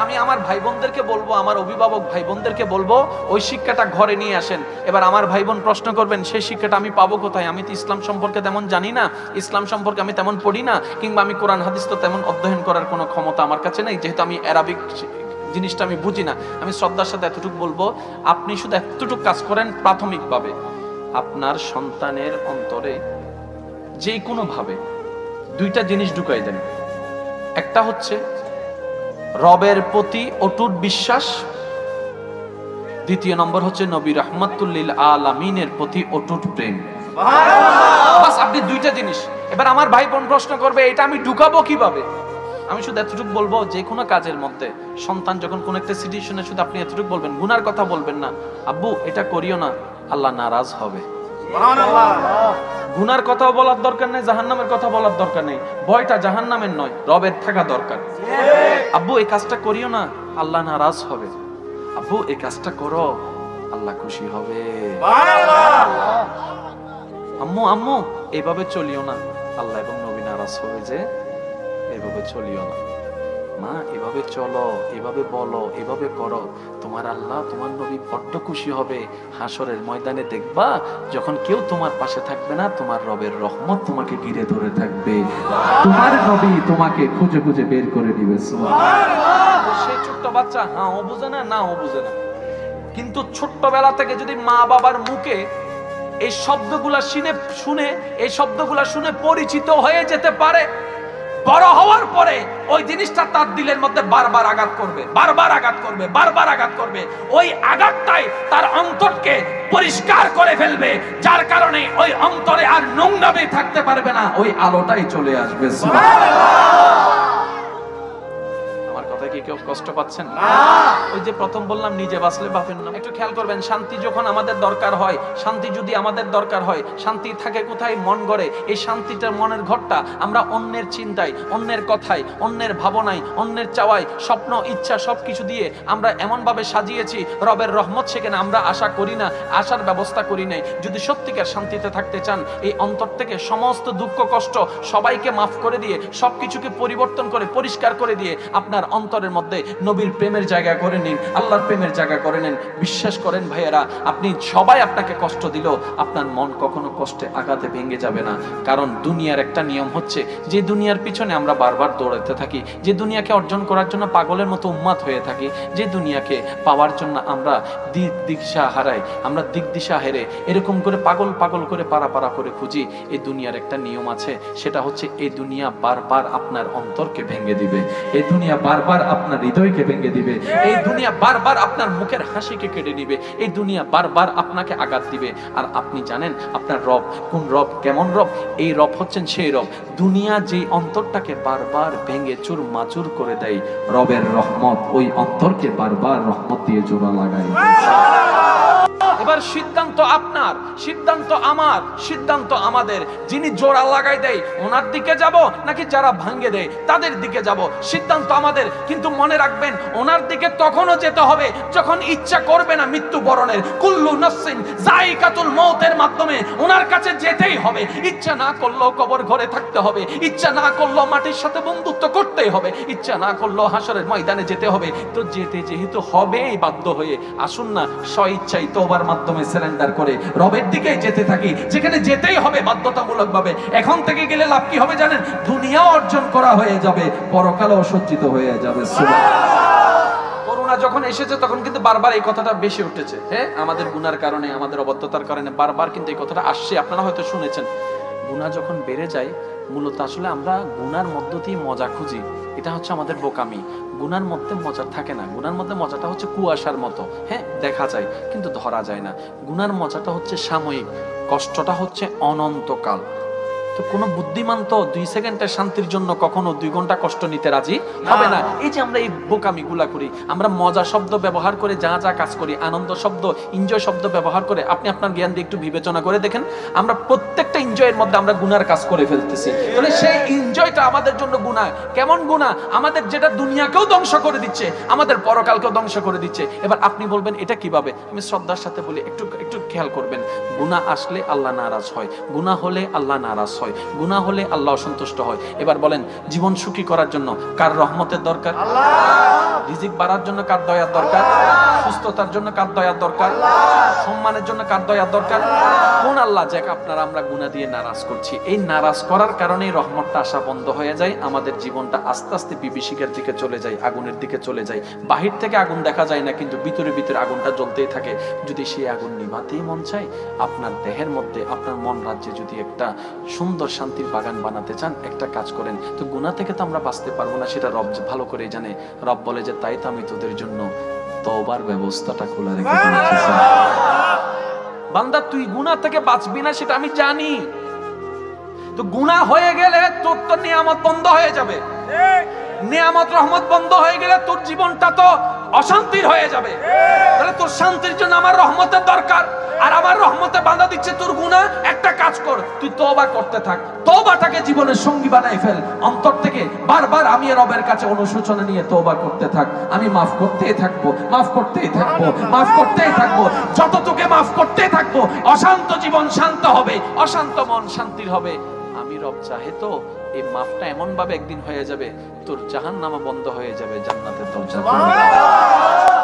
আমি আমার ভাই বোনদেরকে বলবো, আমার অভিভাবক ভাই বোনদেরকে বলবো, ওই শিক্ষাটা ঘরে নিয়ে আসেন। এবার আমার ভাই বোন প্রশ্ন করবেন, সেই শিক্ষাটা আমি পাবো কোথায়? আমি তো ইসলাম সম্পর্কে তেমন জানি না, ইসলাম সম্পর্কে আমি তেমন পড়ি না, কিংবা আমি কোরআন হাদিস তো তেমন অধ্যয়ন করার কোনো ক্ষমতা আমার কাছে নেই, যেহেতু আমি অ্যারাবিক জিনিসটা আমি বুঝি না। আমি শ্রদ্ধার সাথে এতটুকু বলবো, আপনি শুধু এতটুকু কাজ করেন প্রাথমিকভাবে, আপনার সন্তানের অন্তরে যে কোনো ভাবে দুইটা জিনিস ঢুকাই দেন। একটা হচ্ছে রবের প্রতি অটুট বিশ্বাস, দ্বিতীয় নম্বর হচ্ছে নবী রাহমাতুল লিল আলামিনের প্রতি অটুট প্রেম। বাস, আপনি দুইটা জিনিস। এবার আমার ভাই বোন প্রশ্ন করবে, এটা আমি ঢুকাবো কিভাবে? আমি শুধু এতটুকু বলবো, যে কোনো কাজের মধ্যে সন্তান যখন কোন একটা সিচুয়েশনে, শুধু আপনি এতটুকু বলবেন, গুনার কথা বলবেন না, আব্বু এটা করিও না, আল্লাহ নারাজ হবে। গুনার কথাও বলার দরকার নেই, জাহান্নামের কথা বলার দরকার নেই, ভয়টা জাহান্নামের নয়, রবের থাকা দরকার। আব্বু এই কাজটা করিও না, আল্লাহ নারাজ হবে। আব্বু এই কাজটা করো, আল্লাহ খুশি হবে। আম্মু আম্মু এইভাবে চলিও না, আল্লাহ এবং নবী নারাজ হবে, যে এইভাবে চলিও না। মা এভাবে চলো, এভাবে বলো, এভাবে করো, তোমার আল্লাহ তোমার নবী বড্ড খুশি হবে। হাসরের ময়দানে দেখবা, যখন কেউ তোমার পাশে থাকবে না, তোমার রবের রহমত তোমাকে ঘিরে ধরে থাকবে, তোমার নবী তোমাকে খুঁজে খুঁজে বের করে দিবে। সুবহানাল্লাহ। সেই ছোট্ট বাচ্চা হ্যাঁ ও বুঝে না, না ও বুঝে না, কিন্তু ছোট্টবেলা থেকে যদি মা বাবার মুখে এই শব্দগুলা শুনে এই শব্দগুলা শুনে পরিচিত হয়ে যেতে পারে, বড় হওয়ার পরে ওই জিনিসটা তার দিলের মধ্যে বারবার আঘাত করবে, বারবার আঘাত করবে, বারবার আঘাত করবে। ওই আঘাতটাই তার অন্তরকে পরিষ্কার করে ফেলবে, যার কারণে ওই অন্তরে আর নোংরামি থাকতে পারবে না, ওই আলোটাই চলে আসবে। আমার কথা কি কেউ কষ্ট পাচ্ছেন না? ওই যে প্রথম বললাম, নিজে বাঁচলে বাপের নাম। একটু খেয়াল করবেন, শান্তি যখন আমাদের দরকার হয়, শান্তি যদি আমাদের দরকার হয়, শান্তি থাকে কোথায়? মন গড়ে। এই শান্তিটার মনের ঘরটা আমরা অন্যের চিন্তায়, অন্যের কথায়, অন্যের ভাবনায়, অন্যের চাওয়ায়, স্বপ্ন ইচ্ছা সবকিছু দিয়ে আমরা এমন ভাবে সাজিয়েছি, রবের রহমত সেখানে আমরা আশা করি না, আশার ব্যবস্থা করি নাই। যদি সত্যিকার শান্তিতে থাকতে চান, এই অন্তর থেকে সমস্ত দুঃখ কষ্ট সবাইকে মাফ করে দিয়ে, সবকিছুকে পরিবর্তন করে পরিষ্কার করে দিয়ে, আপনার অন্তরের মধ্যে নবীর প্রেমের জায়গা করে নিন, আল্লাহর প্রেমের জায়গা করে নেন। বিশ্বাস করেন ভাইয়েরা, আপনি সবাই আপনাকে কষ্ট দিল, আপনার মন কখনো কষ্টে আঘাতে ভেঙে যাবে না। কারণ দুনিয়ার একটা নিয়ম হচ্ছে, যে দুনিয়ার পিছনে আমরা বারবার দৌড়াতে থাকি, যে দুনিয়াকে অর্জন করার জন্য পাগলের মতো উন্মাদ হয়ে থাকি, যে দুনিয়াকে পাওয়ার জন্য আমরা দিশা হারাই, আমরা দিশা হেরে এরকম করে পাগল পাগল করে পাড়া করে খুঁজি, এই দুনিয়ার একটা নিয়ম আছে, সেটা হচ্ছে এই দুনিয়া বারবার আপনার অন্তরকে ভেঙে দিবে, এই দুনিয়া বারবার আপনার হৃদয়কে ভেঙে দিবে, এই দুনিয়া বারবার আপনার মুখের হাসিকে কেড়ে নিবে, এই দুনিয়া বারবার আপনাকে আঘাত দিবে। আর আপনি জানেন আপনার রব কোন রব, কেমন রব? এই রব হচ্ছেন সেই রব, দুনিয়া যেই অন্তরটাকে বারবার ভেঙে চুরমাচুর করে দেয়, রবের রহমত ওই অন্তরকে বারবার রহমত দিয়ে জোড়া লাগায়। এবার সিদ্ধান্ত আপনার, সিদ্ধান্ত আমার, সিদ্ধান্ত আমাদের। যিনি জোড়া লাগাই দেয় ওনার দিকে যাব, নাকি যারা ভাঙ্গে দেয় তাদের দিকে যাব, সিদ্ধান্ত আমাদের। কিন্তু মনে রাখবেন, ওনার দিকে তখনও যেতে হবে যখন ইচ্ছা করবে না মৃত্যুবরণের। কুল্লু নাফসিন যায়িকাতুল মউতের মাধ্যমে ওনার কাছে যেতেই হবে। ইচ্ছা না করলেও কবর ঘরে থাকতে হবে, ইচ্ছা না করলেও মাটির সাথে বন্ধুত্ব করতেই হবে, ইচ্ছা না করলেও হাসরের ময়দানে যেতে হবে। তো যেতে যেহেতু হবেই বাধ্য হয়ে, আসুন না স্বইচ্ছাই তওবার মাধ্যমে সারেন্ডার করে রবের দিকে যেতে থাকি, যেখানে যেতেই হবে বাধ্যতামূলক ভাবে। এখন থেকে গেলে লাভ কি হবে জানেন? দুনিয়া অর্জন করা হয়ে যাবে, পরকালও সজ্জিত হয়ে যাবে। করোনা যখন এসেছে তখন কিন্তু বারবার এই কথাটা বেশি উঠেছে। হ্যাঁ, আমাদের গুনার কারণে, আমাদের অবদ্ধতার কারণে বারবার কিন্তু এই কথাটা আসছে, আপনারা হয়তো শুনেছেন। গুনাহ যখন বেড়ে যায়, মূলত আসলে আমরা গুনার মধ্য দিয়ে মজা খুঁজি, এটা হচ্ছে আমাদের বোকামি। গুনার মধ্যে মজা থাকে না, গুনার মধ্যে মজাটা হচ্ছে কুয়াশার মতো, হ্যাঁ দেখা যায় কিন্তু ধরা যায় না। গুনার মজাটা হচ্ছে সাময়িক, কষ্টটা হচ্ছে অনন্তকাল। তো কোনো বুদ্ধিমান তো 2 সেকেন্ডের শান্তির জন্য কখনো 2 ঘন্টা কষ্ট নিতে রাজি হবে না। এই যে আমরা এই বোকামি গুলা করি, আমরা মজা শব্দ ব্যবহার করে যা যা কাজ করি, আনন্দ শব্দ, এনজয় শব্দ ব্যবহার করে, আপনি আপনার জ্ঞান দিয়ে একটু বিবেচনা করে দেখেন, আমরা প্রত্যেকটা এনজয়ের মধ্যে আমরা গুনার কাজ করে ফেলতেছি। তাহলে সেই এনজয়টা আমাদের জন্য গুনাহ। কেমন গুনাহ? আমাদের যেটা দুনিয়াকেও ধ্বংস করে দিচ্ছে, আমাদের পরকালকেও ধ্বংস করে দিচ্ছে। এবার আপনি বলবেন এটা কিভাবে? আমি শ্রদ্ধার সাথে বলি, একটু খেয়াল করবেন। গুনাহ আসলে আল্লাহ নারাজ হয়, গুনাহ হলে আল্লাহ নারাজ হয়। হয়, গুনাহ হলে আল্লাহ অসন্তুষ্ট হয়। এবার বলেন, জীবন সুখী করার জন্য কার রহমতের দরকার? রিজিক বাড়ার জন্য কার দয়ার দরকার? সুস্থতার জন্য কার দয়ার দরকার? সম্মানের জন্য কার দয়ার দরকার? কোন আল্লাহ যাকে আপনারা আমরা গুনাহ দিয়ে নারাজ করছি? এই নারাজ করার কারণেই রহমতটা আসা বন্ধ হয়ে যায়, আমাদের জীবনটা আস্তে আস্তে বিভীষিকার দিকে চলে যায়, আগুনের দিকে চলে যায়। বাহির থেকে আগুন দেখা যায় না, কিন্তু ভিতরে ভিতরে আগুনটা জ্বলতেই থাকে। যদি সেই আগুন নিভাতেই মন চায়, আপনার দেহের মধ্যে, আপনার মন রাজ্যে যদি একটা সুন্দর শান্তির বাগান বানাতে চান, একটা কাজ করেন। তো গুনাহ থেকে তো আমরা বাঁচতে পারবো না, সেটা রব ভালো করে জানে। রব বলে যে তাই তো আমি তোদের জন্য তওবার ব্যবস্থাটা খোলা রেখে দিয়েছি। বান্দা, তুই গুনাহ থেকে বাঁচবি না সেটা আমি জানি। তো গুনাহ হয়ে গেলে তোর তো নিয়ামত বন্ধ হয়ে যাবে। নিয়ামত রহমত বন্ধ হয়ে গেলে তোর জীবনটা তো অশান্তির হয়ে যাবে। তাহলে তোর শান্তির জন্য আমার রহমতের দরকার, আর আমার রহমতে বাধা দিচ্ছে তোর গুনাহ। একটা কাজ কর, তুই তওবা করতে থাক, তওবাটাকে জীবনের সঙ্গী বানাই ফেল। অন্তর থেকে বারবার আমি রবের কাছে অনুশোচনা নিয়ে তওবা করতে থাক। আমি মাফ করতেই থাকবো, মাফ করতেই থাকবো, মাফ করতেই থাকবো। যত তোকে মাফ করতেই থাকবো, অশান্ত জীবন শান্ত হবে, অশান্ত মন শান্তির হবে। আমি রব চাহে তো এই মাফটা এমন ভাবে একদিন হয়ে যাবে, তোর জাহান্নামা বন্ধ হয়ে যাবে, জান্নাতের দরজা খুলে যাবে।